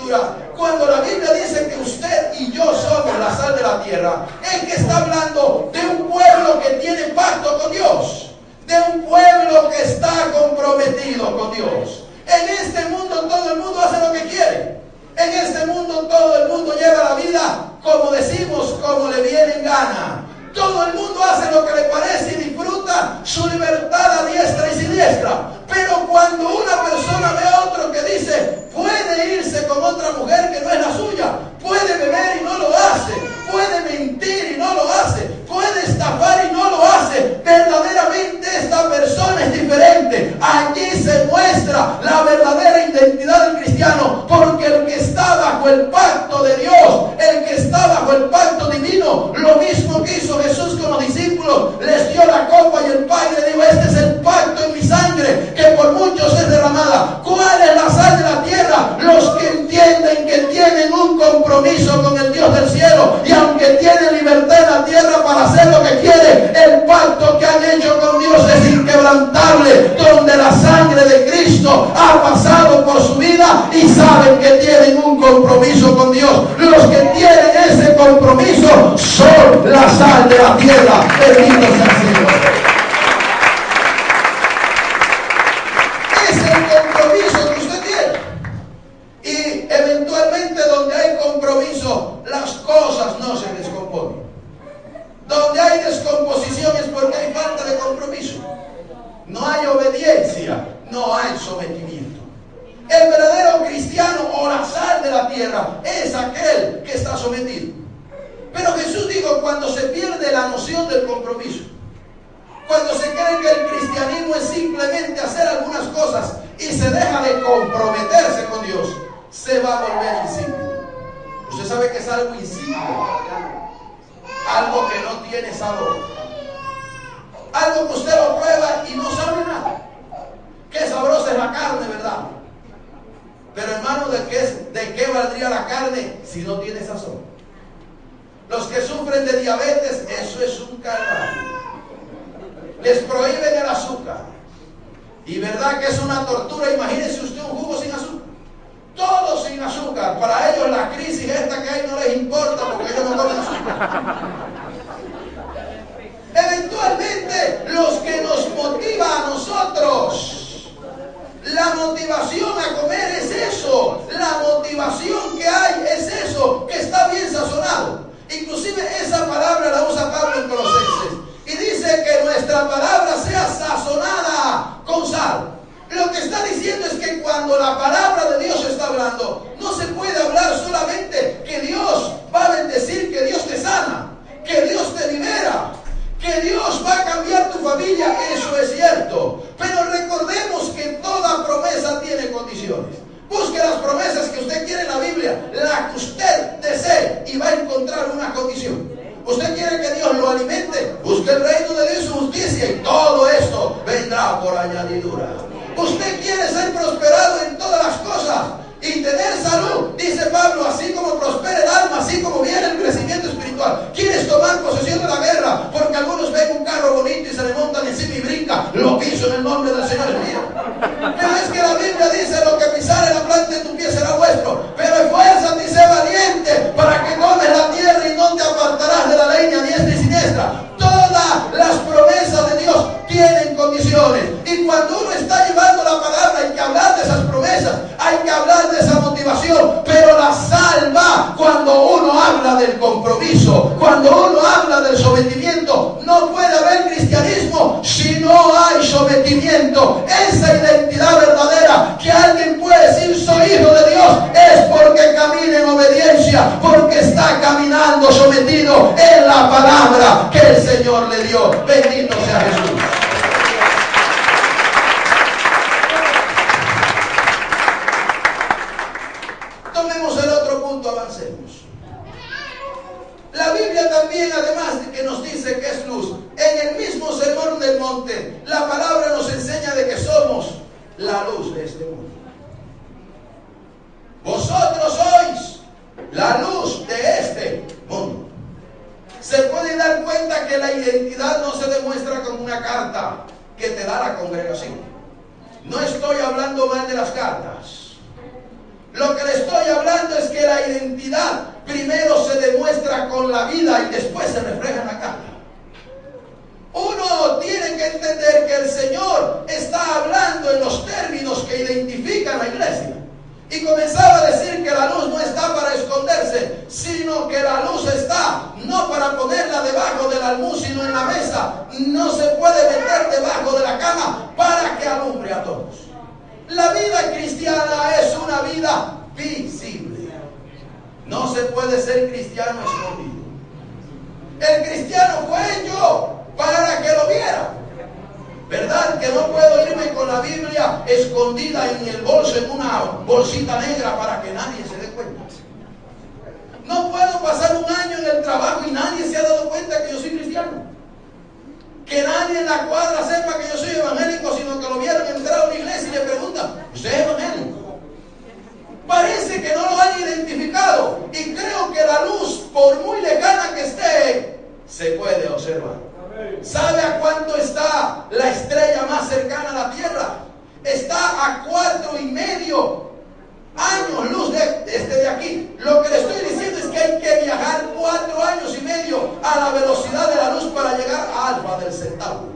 Escritura, cuando la Biblia dice que usted y yo somos la sal de la tierra, es que está hablando de un pueblo que tiene pacto con Dios, de un pueblo que está comprometido con Dios. En este mundo todo el mundo hace lo que quiere. En este mundo todo el mundo lleva la vida, como decimos, como le viene en gana. Todo el mundo hace lo que le parece y disfruta su libertad a diestra y siniestra. Pero cuando una persona ve a otro que dice, puede irse con otra mujer que no es la suya, puede beber y no lo hace, puede mentir y no lo hace, puede estafar y no lo hace, verdaderamente esta persona es diferente. Allí se muestra la verdadera identidad del cristiano, porque el que está bajo el pacto de Dios, el que está bajo el pacto divino, lo mismo que hizo Jesús con los discípulos, les dio la copa y el pan y le dijo, este es el pacto en mi sangre, que por muchos es derramada. ¿Cuál es la sal de la tierra? Los que entienden que tienen un compromiso con el Dios del cielo, y aunque tienen libertad en la tierra para hacer lo que quieren, el pacto que han hecho con Dios es inquebrantable, donde la sangre de Cristo ha pasado por su vida y saben que tienen un compromiso con Dios. Los que tienen ese compromiso son la sal de la tierra. Bendito sea el Señor. Es el compromiso que usted tiene. Y eventualmente donde hay compromiso, las cosas no se descomponen. Donde hay descomposición es porque hay falta de compromiso. No hay obediencia, no hay sometimiento. El verdadero cristiano o la sal de la tierra es aquel que está sometido. Pero Jesús dijo, cuando se pierde la noción del compromiso, cuando se cree que el cristianismo es simplemente hacer algunas cosas y se deja de comprometerse con Dios, se va a volver insípido. Usted sabe que es algo insípido, algo que no tiene sabor, algo que usted lo prueba y no sabe nada. Qué sabrosa es la carne, ¿verdad? Pero hermano, ¿de qué valdría la carne si no tiene sazón? Los que sufren de diabetes, eso es un calvario. Les prohíben el azúcar. Y verdad que es una tortura. Imagínense usted un jugo sin azúcar. Todo sin azúcar. Para ellos la crisis esta que hay no les importa porque ellos no comen azúcar. Eventualmente, los que nos motiva a nosotros, la motivación a comer es eso. La motivación que hay es eso, que está bien sazonado. Inclusive esa palabra la usa Pablo en Colosenses. Y dice que nuestra palabra sea sazonada con sal. Lo que está diciendo es que cuando la palabra de Dios está hablando, no se puede hablar solamente que Dios va a bendecir, que Dios te sana, que Dios te libera, que Dios va a cambiar tu familia. Eso es cierto. Pero recordemos que toda promesa tiene condiciones. Busque las promesas que usted quiere en la Biblia, la que usted desee, y va a encontrar una condición. Usted quiere que Dios lo alimente, busque el reino de Dios y su justicia, y todo esto vendrá por añadidura. Usted quiere ser prosperado en todas las cosas y tener salud, dice Pablo, así como prospera el alma, así como viene el crecimiento espiritual. Quieres tomar posesión de la guerra, porque algunos ven un carro bonito y se le montan encima y brincan. Lo piso en el nombre del Señor es mío. Pero es que la Biblia dice, lo que pisare la planta de tu pie será vuestro. Pero esfuérzate y sé valiente, para que tomes la tierra y no te apartarás de la leña diestra y siniestra. Todas las promesas de Dios tienen condiciones. Y cuando uno está llevando la palabra, hay que hablar de esas promesas, hay que hablar de esa motivación. Pero la sal va cuando uno habla del compromiso, cuando uno habla del sometimiento. No puede haber cristianismo si no hay sometimiento. Esa identidad verdadera que alguien puede decir soy hijo de Dios es porque camina en obediencia, porque está caminando sometido en la palabra que el Señor le dio. Bendito sea Jesús. Tomemos el otro punto, avancemos. La Biblia también, además de que nos dice que es luz, en el mismo sermón del monte, la palabra nos enseña de que somos la luz de este mundo. Vosotros sois la luz de este mundo. Se puede dar cuenta que la identidad no se demuestra con una carta que te da la congregación. No estoy hablando mal de las cartas. Lo que le estoy hablando hablando es que la identidad primero se demuestra con la vida y después se refleja en la carne. Uno tiene que entender que el Señor está hablando en los términos que identifican a la iglesia. Y comenzaba a decir que la luz no está para esconderse, sino que la luz está no para ponerla debajo del almud, sino en la mesa. No se puede meter debajo de la cama para que alumbre a todos. La vida cristiana es una vida visible. No se puede ser cristiano escondido. El cristiano fue hecho para que lo viera. ¿Verdad que no puedo irme con la Biblia escondida en el bolso, en una bolsita negra para que nadie se dé cuenta? No puedo pasar un año en el trabajo y nadie se ha dado cuenta que yo soy cristiano. Que nadie en la cuadra sepa que yo soy evangélico, sino que lo vieron entrar a una iglesia y le preguntan, ¿usted es evangélico? Parece que no lo han identificado. Y creo que la luz, por muy lejana que esté, se puede observar. ¿Sabe a cuánto está la estrella más cercana a la Tierra? Está a 4,5 años luz de aquí. Lo que le estoy diciendo es que hay que viajar 4,5 años a la velocidad de la luz para llegar a Alfa del Centauro.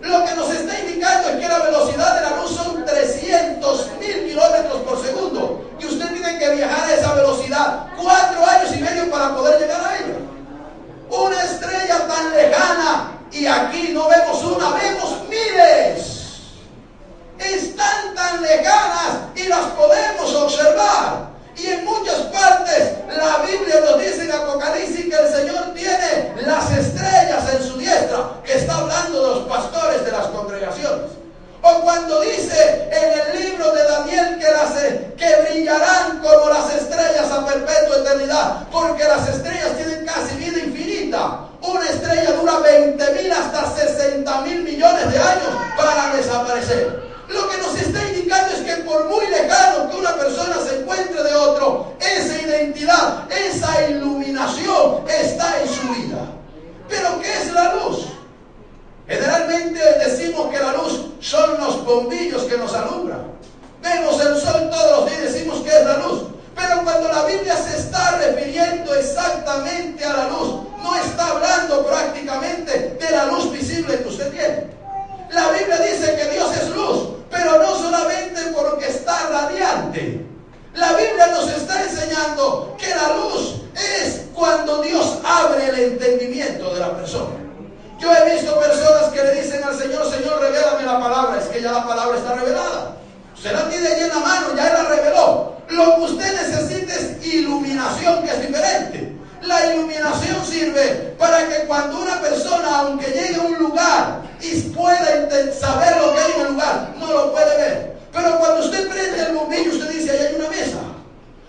Lo que nos está indicando es que la velocidad de la luz son 300,000 kilómetros por segundo. Y usted tiene que viajar a esa velocidad 4,5 años para poder llegar a ella. Una estrella tan lejana, y aquí no vemos una, vemos miles. Están tan lejanas y las podemos observar. Y en muchas partes la Biblia nos dice en Apocalipsis que el Señor tiene las estrellas en su diestra, que está hablando de los pastores de las congregaciones. O cuando dice en el libro de Daniel que brillarán como las estrellas a perpetua eternidad, porque las estrellas tienen casi vida infinita. Una estrella dura 20,000 hasta 60,000 millones de años para desaparecer. Lo que nos está indicando es que por muy lejano que una persona se encuentre de otro, esa identidad, esa iluminación está en su vida. ¿Pero qué es la luz? Generalmente decimos que la luz son los bombillos que nos alumbran. Vemos el sol todos los días y decimos que es la luz. Pero cuando la Biblia se está refiriendo exactamente a la luz, no está hablando prácticamente de la luz visible que usted tiene. La Biblia dice que Dios es luz, pero no solamente porque está radiante. La Biblia nos está enseñando que la luz es cuando Dios abre el entendimiento de la persona. Yo he visto personas que le dicen al Señor, Señor, revélame la palabra. Es que ya la palabra está revelada. Usted la tiene ahí en la mano, ya Él la reveló. Lo que usted necesita es iluminación, que es diferente. La iluminación sirve para que cuando una persona, aunque llegue a un lugar y pueda saber lo que hay en el lugar, no lo puede ver. Pero cuando usted prende el bombillo, usted dice, ahí hay una mesa,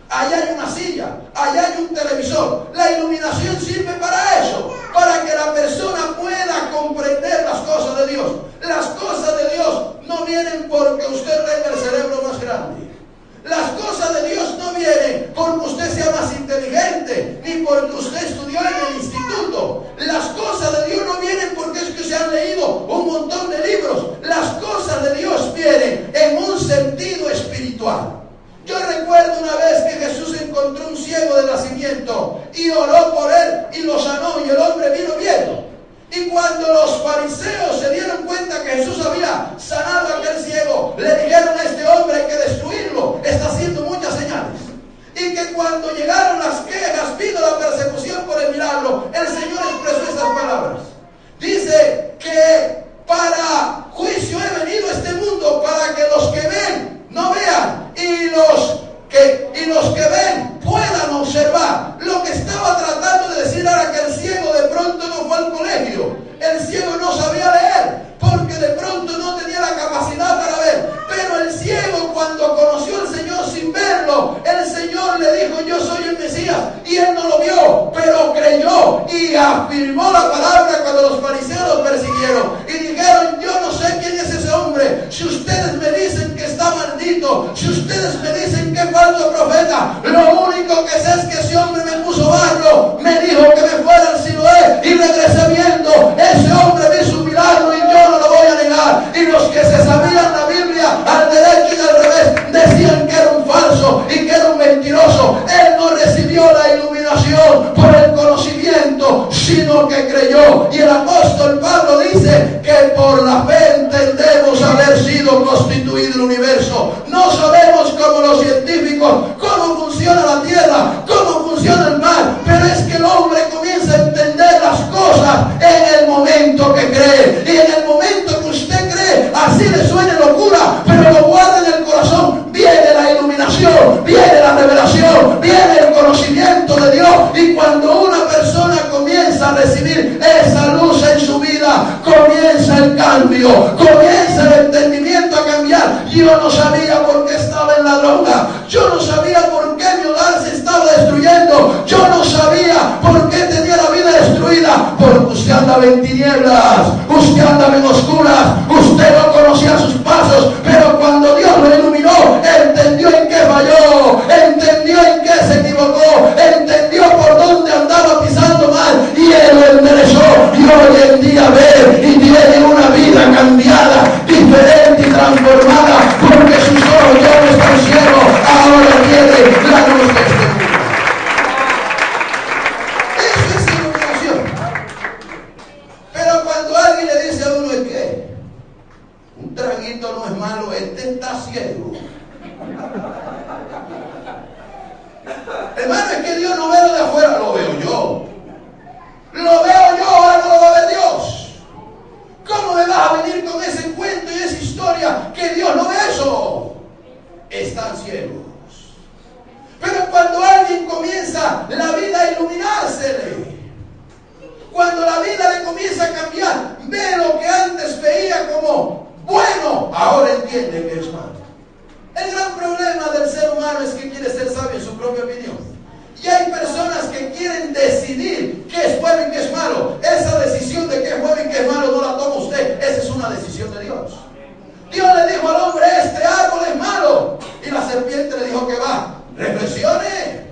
ahí hay una silla, ahí hay un televisor. La iluminación sirve para eso, para que la persona pueda comprender las cosas de Dios. Las cosas de Dios no vienen porque usted tenga el cerebro más grande. Las cosas de Dios no vienen porque usted sea más inteligente, ni porque usted estudió en el instituto. Las cosas de Dios no vienen porque es que se han leído un montón de libros. Las cosas de Dios vienen en un sentido espiritual. Yo recuerdo una vez que Jesús encontró un ciego de nacimiento y oró por él y lo sanó, y el hombre vino viendo. Y cuando los fariseos se dieron cuenta que Jesús había sanado a aquel ciego, le dijeron a este hombre, hay que destruirlo, está haciendo muchas señales. Y que cuando llegaron las quejas, vino la persecución por el milagro, el Señor expresó estas palabras. Dice que para juicio he venido a este mundo, para que los que ven no vean, y los que ven puedan observar. Lo que estaba tratando de decir era que el ciego de pronto no fue al colegio. El ciego no sabía leer, porque de pronto no tenía la capacidad para ver. Pero el ciego, cuando conoció al Señor sin verlo, el Señor le dijo, yo soy el Mesías. Y él no lo vio, pero creyó y afirmó la palabra cuando los fariseos lo persiguieron. Y dijeron, yo no sé quién es ese hombre. Si ustedes me dicen que está maldito, si ustedes me dicen que es falso profeta, lo único que sé es que ese hombre me puso barro, me dijo que me fuera al Siloé y regresé viendo. Ese hombre me hizo un milagro y yo no lo voy a negar. Y los que se sabían la Biblia al derecho y al revés decían que era un falso y que era un mentiroso. mismo que creyó. Y el apóstol Pablo dice que por la fe entendemos haber sido constituido el universo. No sabemos como los científicos cómo funciona la tierra, cómo funciona el mar, pero es que el hombre comienza a entender las cosas en el momento que cree. Y en el momento que usted cree, así le suene locura, pero lo guarda en el corazón, viene la iluminación, viene la revelación, viene el conocimiento de Dios. Y cuando una persona comienza a recibir esa luz en su vida, comienza el cambio, comienza el entendimiento a cambiar. Yo no sabía por qué estaba en la droga, yo no sabía por qué mi hogar se estaba destruyendo, yo no sabía por qué tenía la vida destruida, porque usted andaba en tinieblas, usted andaba en oscuras, usted no conocía sus pasos, pero cuando Dios lo iluminó, entendió en qué falló, entendió en qué se equivocó, entendió por dónde andaba pisando mal, y Él lo enderezó, y hoy en día ve y tiene una vida cambiada, diferente y transformada, porque sus ojos ya no están ciegos, ahora tiene la luz de este mundo. Eso es iluminación. Pero cuando alguien le dice a uno, ¿es qué? Un traguito no es malo, este está ciego. Hermano, es que Dios no ve lo de afuera, lo veo yo. Lo veo yo, ahora no lo va a ver Dios. ¿Cómo me vas a venir con ese cuento y esa historia que Dios no ve eso? Están ciegos. Pero cuando alguien comienza la vida a iluminársele, cuando la vida le comienza a cambiar, ve lo que antes veía como bueno, ahora entiende que es malo. El gran problema del ser humano es que quiere ser sabio en su propia opinión. Y hay personas que quieren decidir qué es bueno y qué es malo. Esa decisión de qué es bueno y qué es malo no la toma usted. Esa es una decisión de Dios. Dios le dijo al hombre, este árbol es malo. Y la serpiente le dijo que va. Reflexione.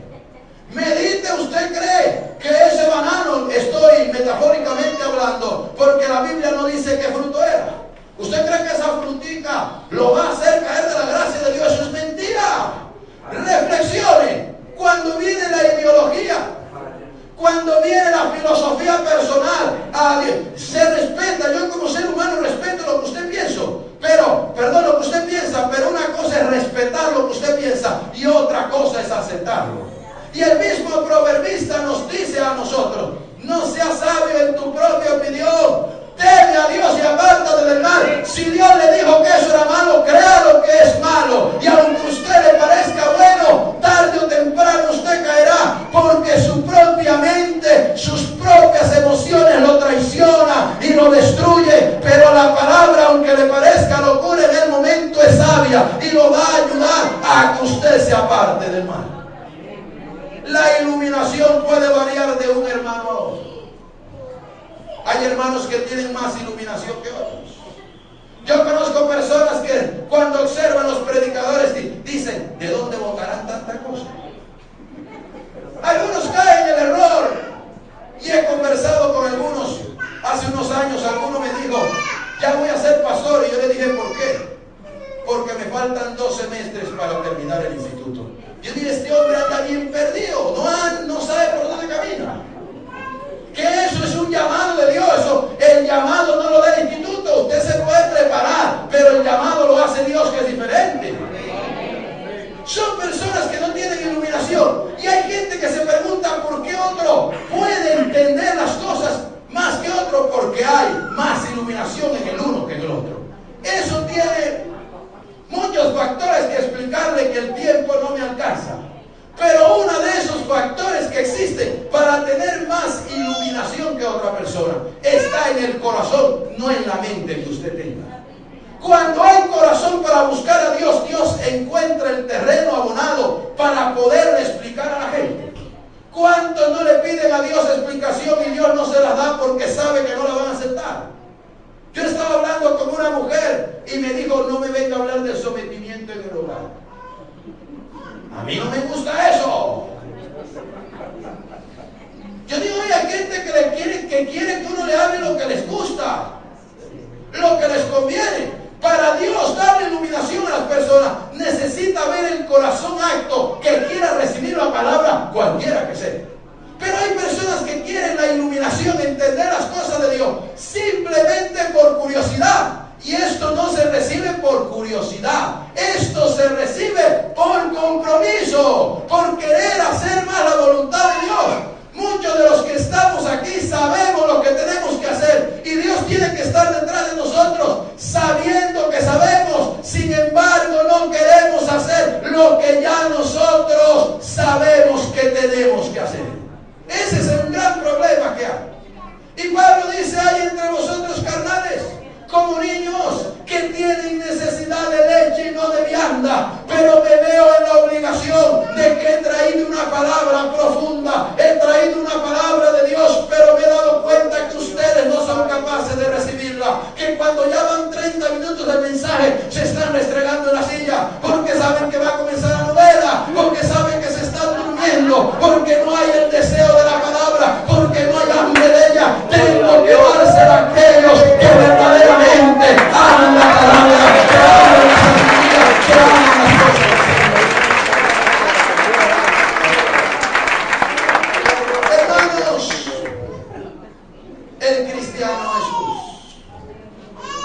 Medite, ¿usted cree que ese banano, estoy metafóricamente hablando, porque la Biblia no dice qué fruto era? ¿Usted cree que esa frutica lo va a hacer caer de la gracia de Dios? Eso es mentira. Reflexione. Cuando viene la ideología, cuando viene la filosofía personal, se respeta. Yo como ser humano respeto lo que usted piensa, lo que usted piensa, pero una cosa es respetar lo que usted piensa y otra cosa es aceptarlo. Y el mismo proverbista nos dice a nosotros, no seas sabio en tu propia opinión. Teme a Dios y apártate del mal. Si Dios le dijo que eso era malo, crea lo que es malo. Y aunque a usted le parezca bueno, tarde o temprano usted caerá, porque su propia mente, sus propias emociones lo traicionan y lo destruye. Pero la palabra, aunque le parezca locura en el momento, es sabia y lo va a ayudar a que usted se aparte del mal. La iluminación puede variar de un hermano a otro. Hay hermanos que tienen más iluminación que otros. Yo conozco personas que cuando observan los predicadores dicen, ¿de dónde botarán tanta cosa? Algunos caen en el error. Y he conversado con algunos. Hace unos años alguno me dijo, ya voy a ser pastor. Y yo le dije, ¿por qué? Porque me faltan 2 semestres para terminar el instituto. Yo dije, este hombre anda bien perdido. No sabe por dónde camina. Que eso es un llamado de Dios. El llamado no lo da el instituto. Usted se puede preparar, pero el llamado lo hace Dios, que es diferente. Son personas que no tienen iluminación. Y hay gente que se pregunta por qué otro puede entender las cosas más que otro, porque hay más iluminación en el uno que en el otro. Eso tiene muchos factores que explicarle, que el tiempo no me alcanza. Pero uno de esos factores que existen para tener más iluminación que otra persona está en el corazón, no en la mente que usted tenga. Cuando hay corazón para buscar a Dios, Dios encuentra el terreno abonado para poder explicar a la gente. ¿Cuántos no le piden a Dios explicación y Dios no se las da porque sabe que no la van a aceptar? Yo estaba hablando con una mujer y me dijo, no me venga a hablar del sometimiento en el hogar. A mí no me gusta eso. Yo digo, oye, hay gente que quiere que uno le hable lo que les gusta, lo que les conviene. Para Dios darle iluminación a las personas, necesita ver el corazón acto, que quiera recibir la palabra, cualquiera que sea. Pero hay personas que quieren la iluminación en necesidad. Esto se recibe por compromiso, por querer hacer más la voluntad de Dios. Muchos de los que estamos aquí sabemos lo que tenemos que hacer, y Dios tiene que estar detrás de nosotros sabiendo que sabemos. Sin embargo, no queremos hacer lo que ya nosotros sabemos que tenemos que hacer. Ese es el gran problema que hay. Y Pablo dice: hay entre vosotros carnales como niños que tienen necesidad de leche y no de vianda, pero me veo en la obligación de que he traído una palabra profunda, he traído una palabra de Dios, pero me he dado cuenta que ustedes no son capaces de recibirla, que cuando ya van 30 minutos del mensaje se están restregando en la silla, porque saben que va a comenzar la novela, porque saben que se están durmiendo, porque no hay el deseo de la palabra, porque no hay hambre de ella. Tengo que dársela a aquellos que verdaderamente aman la palabra, que aman la sabiduría, que aman las cosas. Hermanos, el cristiano es luz.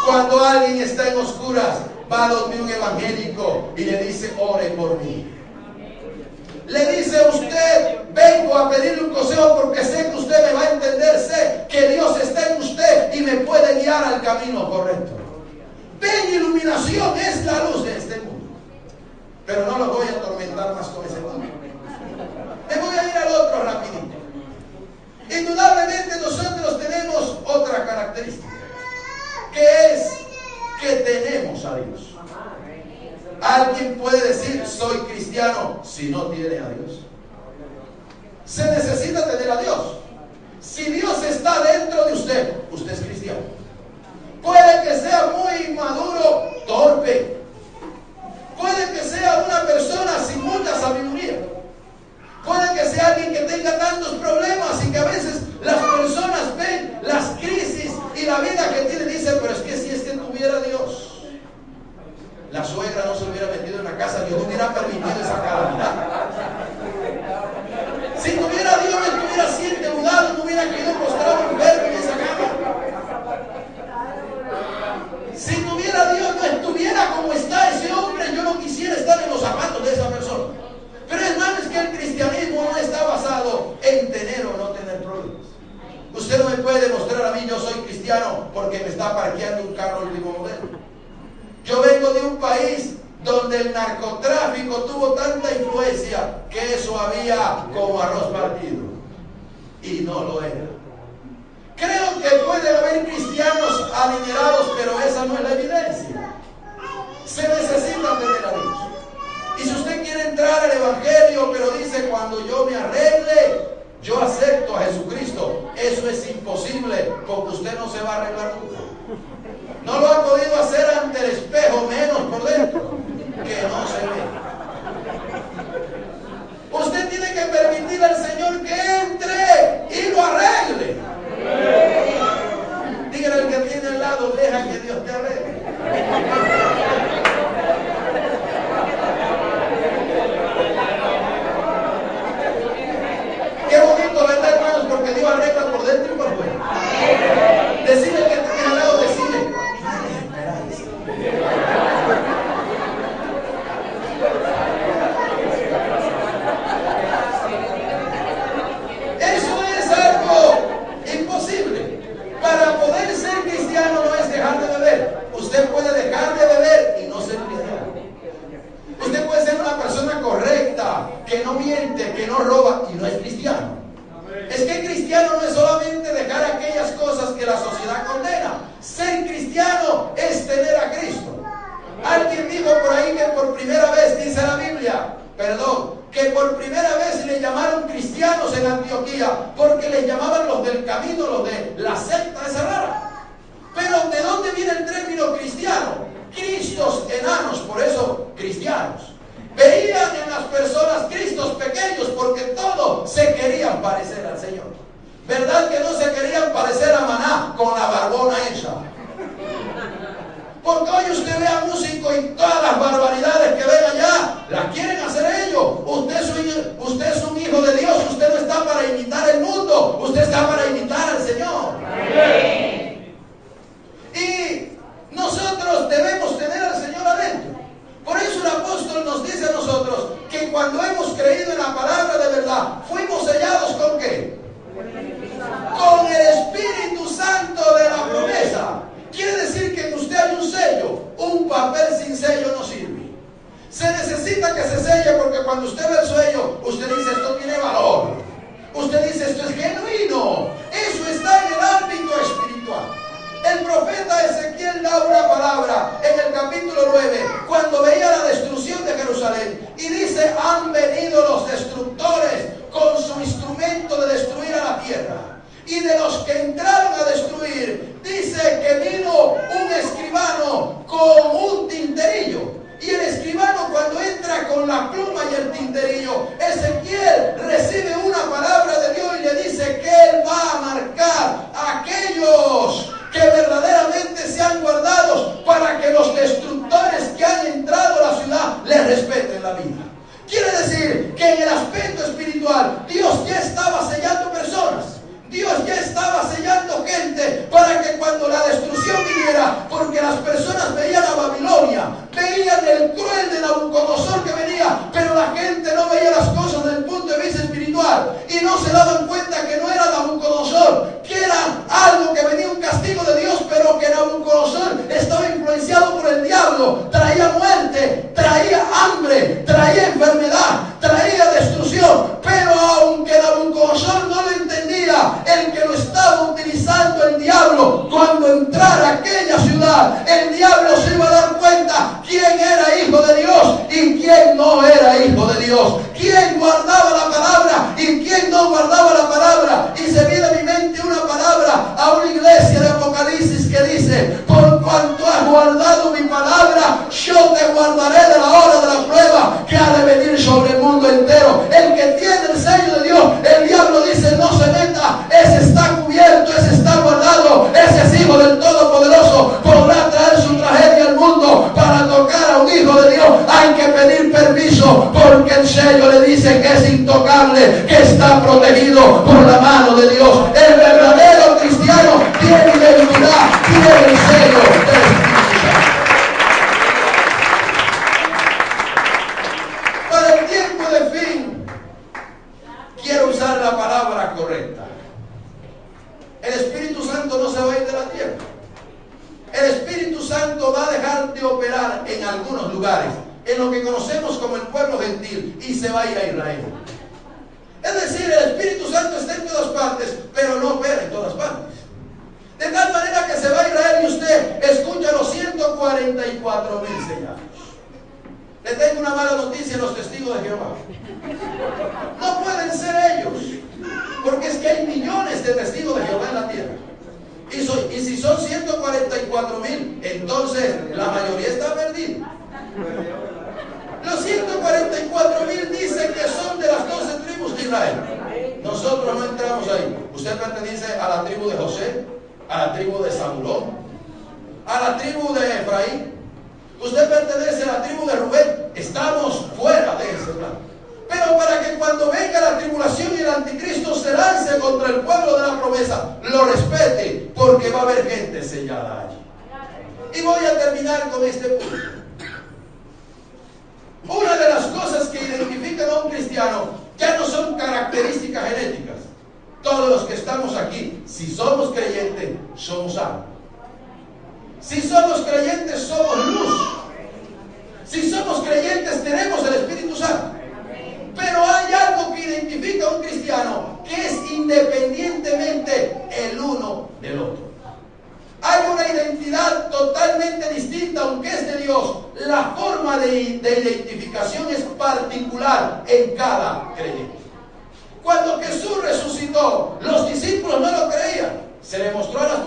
Cuando alguien está en oscuras, va donde un evangélico y le dice: ore por mí. Le dice a usted: vengo a pedirle un consejo porque sé que usted me va a entender, sé que Dios está en usted y me puede guiar al camino correcto. Ven, iluminación es la luz de este mundo. Pero no lo voy a atormentar más con ese mundo. Me voy a ir al otro rapidito. Indudablemente nosotros tenemos otra característica, que es que tenemos a Dios. Alguien puede decir: soy cristiano, si no tiene a Dios. Se necesita tener a Dios. Si Dios está dentro de usted, usted es cristiano. Puede que sea muy maduro, torpe. Puede que sea una persona sin mucha sabiduría. Puede que sea alguien que tenga tantos problemas y que a veces las personas ven las crisis y la vida que tiene, dicen: pero es que si es que tuviera Dios, la suegra no se hubiera metido en la casa, Dios no hubiera permitido esa calamidad. Si tuviera Dios, no estuviera así endeudado, no hubiera quedado postrado enfermo en esa cama. Si tuviera Dios, no estuviera como está ese hombre. Yo no quisiera estar en los zapatos de esa persona. Pero hermano, es que el cristianismo no está basado en tener o no tener problemas. Usted no me puede demostrar a mí: yo soy cristiano, porque me está parqueando un carro último modelo. Yo vengo de un país donde el narcotráfico tuvo tanta influencia que eso había como arroz partido, y no lo era. Creo que puede haber cristianos adinerados, pero esa no es la evidencia. Se necesita tener a Dios. Y si usted quiere entrar al evangelio, pero dice: cuando yo me arregle, yo acepto a Jesucristo, eso es imposible, porque usted no se va a arreglar nunca. No lo ha podido hacer ante el espejo, menos por dentro, que no se ve. Usted tiene que permitir al Señor que entre y lo arregle. Dígale al que tiene al lado: deja que Dios te arregle. Qué bonito, ¿verdad, hermanos? Porque Dios arregla por dentro y por fuera. Decirle que te tiene al lado, decirle: eso es algo imposible. Para poder ser cristiano no es dejar de beber. Usted puede dejar de beber y no ser cristiano. Usted puede ser una persona correcta, que no miente, que no roba, y no es cristiano. Es que cristiano no es solamente dejar aquellas cosas que la sociedad condena. Ser cristiano es tener a Cristo. Alguien dijo por ahí que por primera vez, dice la Biblia, que por primera vez le llamaron cristianos en Antioquía, porque les llamaban los del camino, los de la secta esa rara. Pero ¿de dónde viene el término cristiano? Cristos enanos, por eso cristianos. Veían en las personas cristos pequeños, porque todos se querían parecer al Señor. ¿Verdad que no se querían parecer a Maná con la barbona esa? Porque hoy usted ve a músicos y todas las barbaridades que ven allá, las quieren hacer ellos. Usted es un hijo de Dios, usted no está para imitar el mundo, usted está para imitar al Señor. Y nosotros debemos tener al Señor adentro. cuando hemos creído en la palabra de verdad, fuimos sellados ¿con qué? Con el Espíritu Santo de la promesa. Quiere decir que en usted hay un sello. Un papel sin sello no sirve. Se necesita que se selle, porque cuando usted ve el sello, usted dice: esto tiene valor. Usted dice: esto es genuino. Eso está en el ámbito espiritual. El profeta Ezequiel da una palabra en el capítulo 9, cuando veía la destrucción de Jerusalén, y dice: han venido los destructores con su instrumento de destruir a la tierra. Y de los que entraron a destruir, dice que vino un escribano con un tinterillo. Y el escribano, cuando entra con la pluma y el tinterillo, Ezequiel recibe una palabra de Dios y le dice que él va a marcar a aquellos que verdaderamente sean guardados, para que los destructores que han entrado a la ciudad les respeten la vida. Quiere decir que en el aspecto espiritual, Dios ya estaba sellando personas. Dios ya estaba sellando gente para que cuando la destrucción viniera, porque las personas veían a Babilonia, veían el cruel de Nabucodonosor que venía, pero la gente no veía las cosas desde el punto de vista espiritual y no se daban cuenta que no era Nabucodonosor, que era algo que venía, un castigo de Dios, pero que Nabucodonosor estaba influenciado por el diablo. Traía muerte, traía hambre, traía enfermedad, traía destrucción, pero aunque Nabucodonosor no lo entendía, el que lo estaba utilizando el diablo, cuando entrara a aquella ciudad, el diablo se iba a dar cuenta quién era hijo de Dios y quién no era hijo de Dios, quién guardaba la palabra y quién no guardaba la palabra. Y se viene a mi mente una palabra a una iglesia de Apocalipsis que dice: por cuanto has guardado mi palabra, yo te guardaré de la hora de la prueba que ha de venir sobre el mundo entero. El que tiene el sello de Dios, el diablo dice: no se meta, ese está cubierto, ese está guardado, ese es hijo del Todopoderoso. Podrá traer su tragedia al mundo. Para tocar a un hijo de Dios hay que pedir permiso, porque el sello le dice que es intocable, que está protegido por la mano de Dios. El verdadero cristiano tiene identidad, tiene el sello del Espíritu Santo. Para el tiempo de fin, quiero usar la palabra correcta. El Espíritu Santo no se va a ir de la tierra. El Espíritu Santo va a dejar de operar en algunos lugares, en lo que conocemos como el pueblo gentil, y se va a ir a Israel. Es decir, el Espíritu Santo está en todas partes, pero no opera en todas partes. De tal manera que se va a Israel y usted escucha los 144,000 sellados. Le tengo una mala noticia a los testigos de Jehová. No pueden ser ellos, porque es que hay millones de testigos de Jehová en la tierra. Y si son 144,000, entonces la mayoría está perdida. Los 144,000 dicen que son de las 12 tribus de Israel. Nosotros no entramos ahí. Usted pertenece a la tribu de José, a la tribu de Zabulón, a la tribu de Efraín. Usted pertenece a la tribu de Rubén. Estamos fuera de ese plan. Pero para que cuando venga la tribulación y el anticristo se lance contra el pueblo de la promesa, lo respete, porque va a haber gente sellada allí. Y voy a terminar con este punto. Una de las cosas que identifican a un cristiano ya no son características genéticas. Todos los que estamos aquí, si somos creyentes, somos algo. Si somos creyentes, somos luz. Si somos creyentes, tenemos el Espíritu Santo. Pero hay algo que identifica a un cristiano, que es independientemente el uno del otro. Hay una identidad totalmente distinta, aunque es de Dios. La forma de identificación es particular en cada creyente. Cuando Jesús resucitó, los discípulos no lo creían. Se le mostró a las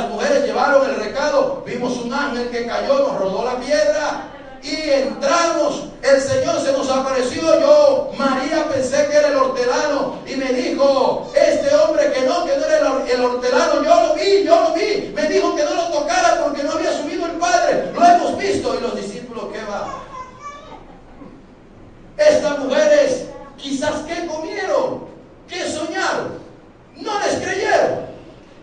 mujeres llevaron el recado. Vimos un ángel que cayó, nos rodó la piedra. Y entramos, el Señor se nos apareció. Yo, María, pensé que era el hortelano y me dijo, este hombre que no era el hortelano, yo lo vi, me dijo que no lo tocara porque no había subido el Padre, lo hemos visto. Y los discípulos, ¿qué va? Estas mujeres, quizás, ¿qué comieron? ¿Qué soñaron? No les creyeron.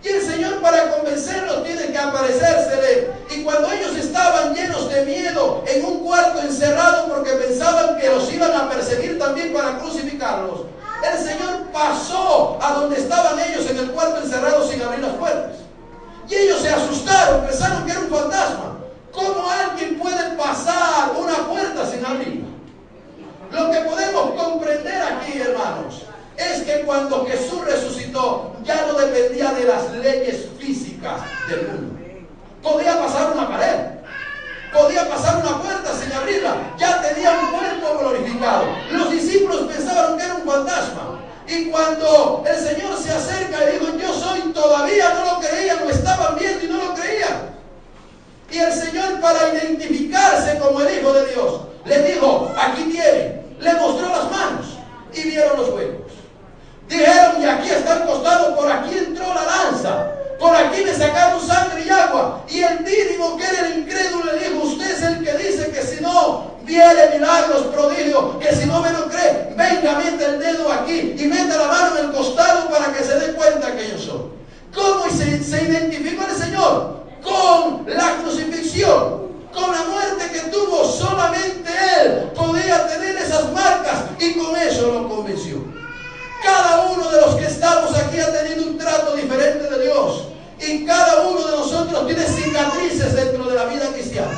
Y el Señor, para convencerlos, tiene que aparecérsele. Y cuando ellos estaban llenos de miedo, en un cuarto encerrado, porque pensaban que los iban a perseguir, allí para crucificarlos, el Señor pasó a donde estaban ellos en el cuarto encerrados sin abrir las puertas. Y ellos se asustaron, pensaron que era un fantasma. ¿Cómo alguien puede pasar una puerta sin abrirla? Lo que podemos comprender aquí, hermanos, es que cuando Jesús resucitó, ya no dependía de las leyes físicas del mundo. Podía pasar una pared, podía pasar una puerta sin abrirla, ya tenía un cuerpo glorificado. Los discípulos pensaban que era un fantasma. Y cuando el Señor se acerca y dijo, yo soy, todavía no lo creían, lo estaban viendo y no lo creían. Y el Señor, para identificarse como el Hijo de Dios, le dijo, aquí tiene. Le mostró las manos y vieron los huecos. Dijeron, y aquí está el costado, por aquí entró la lanza, por aquí me sacaron sangre y agua. Y el mínimo, que era el incrédulo, le dijo, usted es el que dice que si no viene milagros, prodigios, que si no me lo cree, venga, mete el dedo aquí y mete la mano en el costado para que se dé cuenta que yo soy. ¿Cómo se identificó el Señor? Con la crucifixión, con la muerte que tuvo. Solamente Él podía tener esas marcas y con eso lo convenció. Cada uno de los que estamos aquí ha tenido un trato diferente de Dios, y cada uno de nosotros tiene cicatrices dentro de la vida cristiana.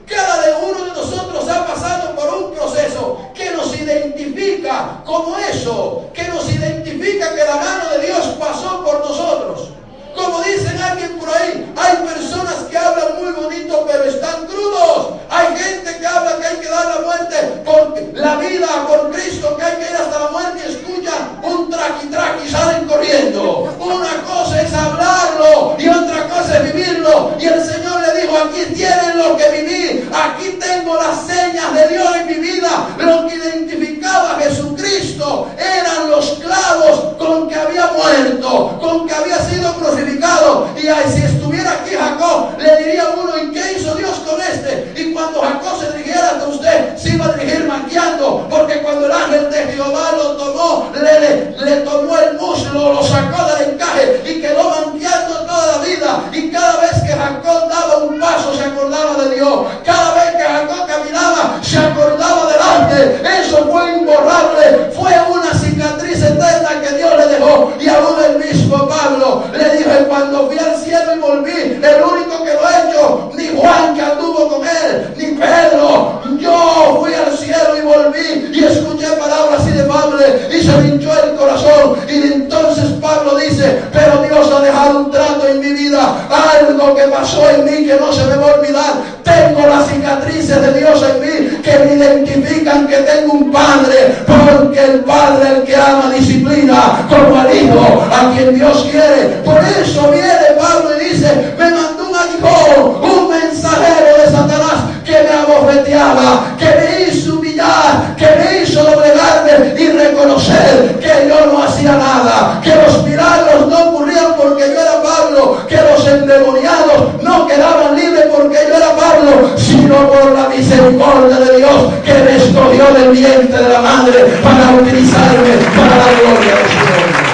Cada uno de nosotros ha pasado por un proceso que nos identifica como eso, que nos identifica que la mano de Dios pasó por nosotros. Como dicen alguien por ahí, hay personas que hablan muy bonito pero están crudos. Hay gente que habla que hay que dar la muerte por la vida, por Cristo, que hay que ir hasta la muerte, y escuchan un traqui y salen corriendo. Una cosa es hablarlo y otra cosa es vivirlo. Y el Señor le dijo, aquí tienen lo que viví, aquí tengo las señas de Dios en mi vida. Lo que identificaba a Jesucristo eran los clavos con que había muerto, con que había sido crucificado. Y ahí, si estuviera aquí Jacob, le diría uno, ¿y qué hizo Dios con este? Y cuando Jacob se dirigiera hasta usted, se iba a dirigir manqueando, porque cuando el ángel de Jehová lo tomó, le tomó el muslo, lo sacó del encaje y quedó manqueando toda la vida. Y cada vez que Jacob daba un paso, se acordaba de Dios. Cada vez que Jacob caminaba, se acordaba del ángel. Eso fue imborrable, fue una cicatriz eterna que Dios le dejó. Y aún el mismo Pablo le dijo, cuando fui al cielo y volví, el único que lo ha hecho, ni Juan que anduvo con él, ni Pedro, yo fui al cielo y volví y escuché palabras inefable y se me hinchó el corazón. Y entonces Pablo dice, pero Dios ha dejado un trato en mi vida, algo que pasó en mí que no se me va a olvidar. Tengo las cicatrices de Dios en mí que me identifican que tengo un Padre, porque el Padre, el que ama, disciplina como al Hijo a quien Dios quiere. Por eso viene Pablo y dice, me mandó un aguijón, un mensajero de Satanás que me abofeteaba, que me hizo humillar, que me hizo doblegarme y reconocer que yo no hacía nada, que los milagros no ocurrían porque yo era Pablo, que los endemoniados no quedaban libres porque yo era Pablo, sino por la misericordia de Dios que me escogió del vientre de la madre para utilizarme para la gloria de su nombre.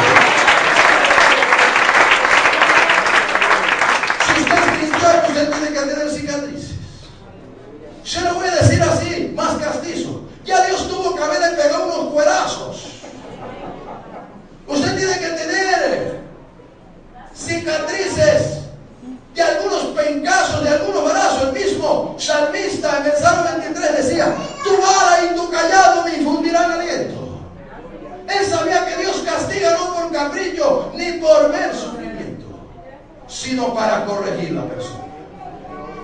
Se lo voy a decir así, más castizo. Ya Dios tuvo que haberle pegado unos cuerazos. Usted tiene que tener cicatrices de algunos pencazos, de algunos brazos. El mismo salmista en el Salmo 23 decía, tu vara y tu callado me infundirán aliento. Él sabía que Dios castiga no por capricho ni por ver sufrimiento, sino para corregir la persona.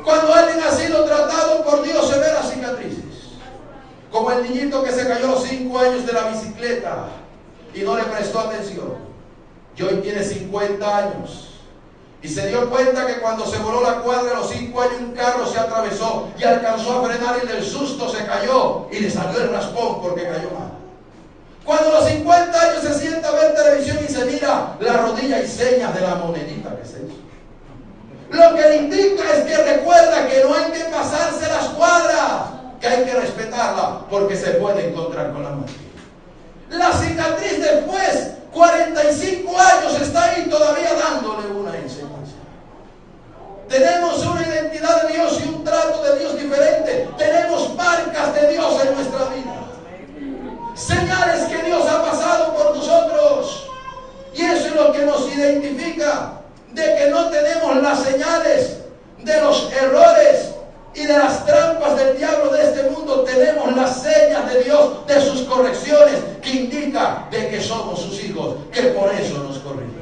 Cuando alguien ha sido tratado por Dios, se ve las cicatrices. Como el niñito que se cayó a los 5 años de la bicicleta y no le prestó atención. Y hoy tiene 50 años. Y se dio cuenta que cuando se voló la cuadra a los 5 años, un carro se atravesó y alcanzó a frenar y del susto se cayó y le salió el raspón porque cayó mal. Cuando a los 50 años se sienta a ver televisión y se mira la rodilla y señas de la monedita que se hizo. Lo que le indica es que recuerda que no hay que pasarse las cuadras, que hay que respetarla porque se puede encontrar con la muerte. La cicatriz después, 45 años, está ahí todavía dándole una enseñanza. Tenemos una identidad de Dios y un trato de Dios diferente. Tenemos marcas de Dios en nuestra vida. Señales que Dios ha pasado por nosotros. Y eso es lo que nos identifica, de que no tenemos las señales de los errores y de las trampas del diablo de este mundo. Tenemos las señas de Dios, de sus correcciones, que indica de que somos sus hijos, que por eso nos corrigen.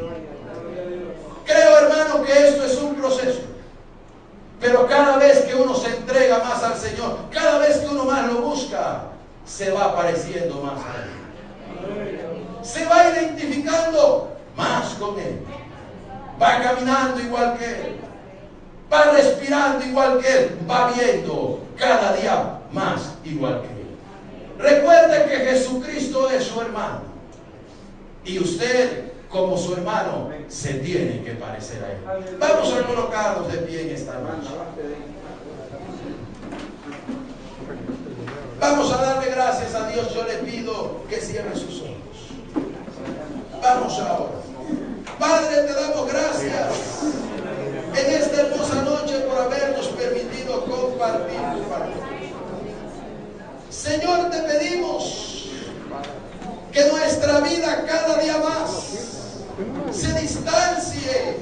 Creo, hermano, que esto es un proceso. Pero cada vez que uno se entrega más al Señor, cada vez que uno más lo busca, se va pareciendo más a Él. Se va identificando más con Él. Va caminando igual que Él. Va respirando igual que Él. Va viendo cada día más igual que Él. Recuerde que Jesucristo es su hermano. Y usted, como su hermano, se tiene que parecer a Él. Vamos a colocarnos de pie en esta noche. Vamos a darle gracias a Dios. Yo le pido que cierre sus ojos. Vamos ahora. Padre, te damos gracias en esta hermosa noche por habernos permitido compartir tu palabra. Señor, te pedimos que nuestra vida cada día más se distancie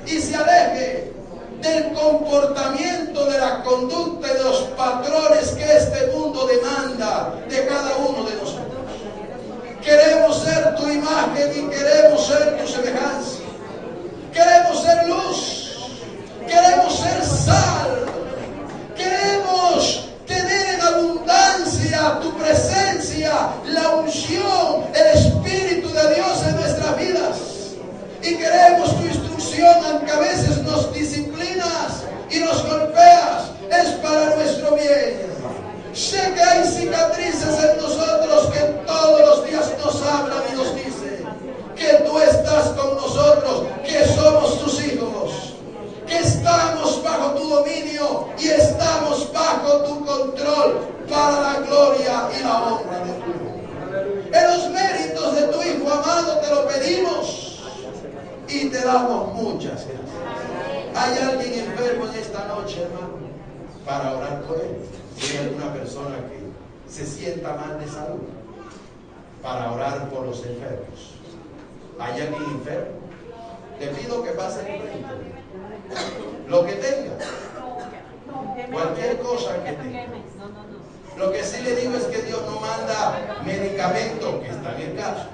y se aleje del comportamiento, de la conducta y de los patrones que este mundo demanda de cada uno de nosotros. Queremos ser tu imagen y queremos ser tu semejanza. Queremos ser luz. Queremos ser sal. Queremos tener en abundancia tu presencia, la unción, el Espíritu de Dios en nuestras vidas. Y queremos tu instrucción, aunque a veces nos disciplinas y nos golpeas, es para nuestro bien. Sé que hay cicatrices en nosotros que todos los días nos hablan y nos dicen que tú estás con nosotros, que somos tus hijos, que estamos bajo tu dominio y estamos bajo tu control para la gloria y la honra de tu nombre. En los méritos de tu Hijo amado te lo pedimos y te damos muchas gracias. ¿Hay alguien enfermo en esta noche, hermano? Para orar por él. Si hay alguna persona que se sienta mal de salud, para orar por los enfermos. ¿Hay alguien enfermo? Le pido que pase en frente. Lo que tenga. Cualquier cosa que tenga. Lo que sí le digo es que Dios no manda medicamentos, que están escasos.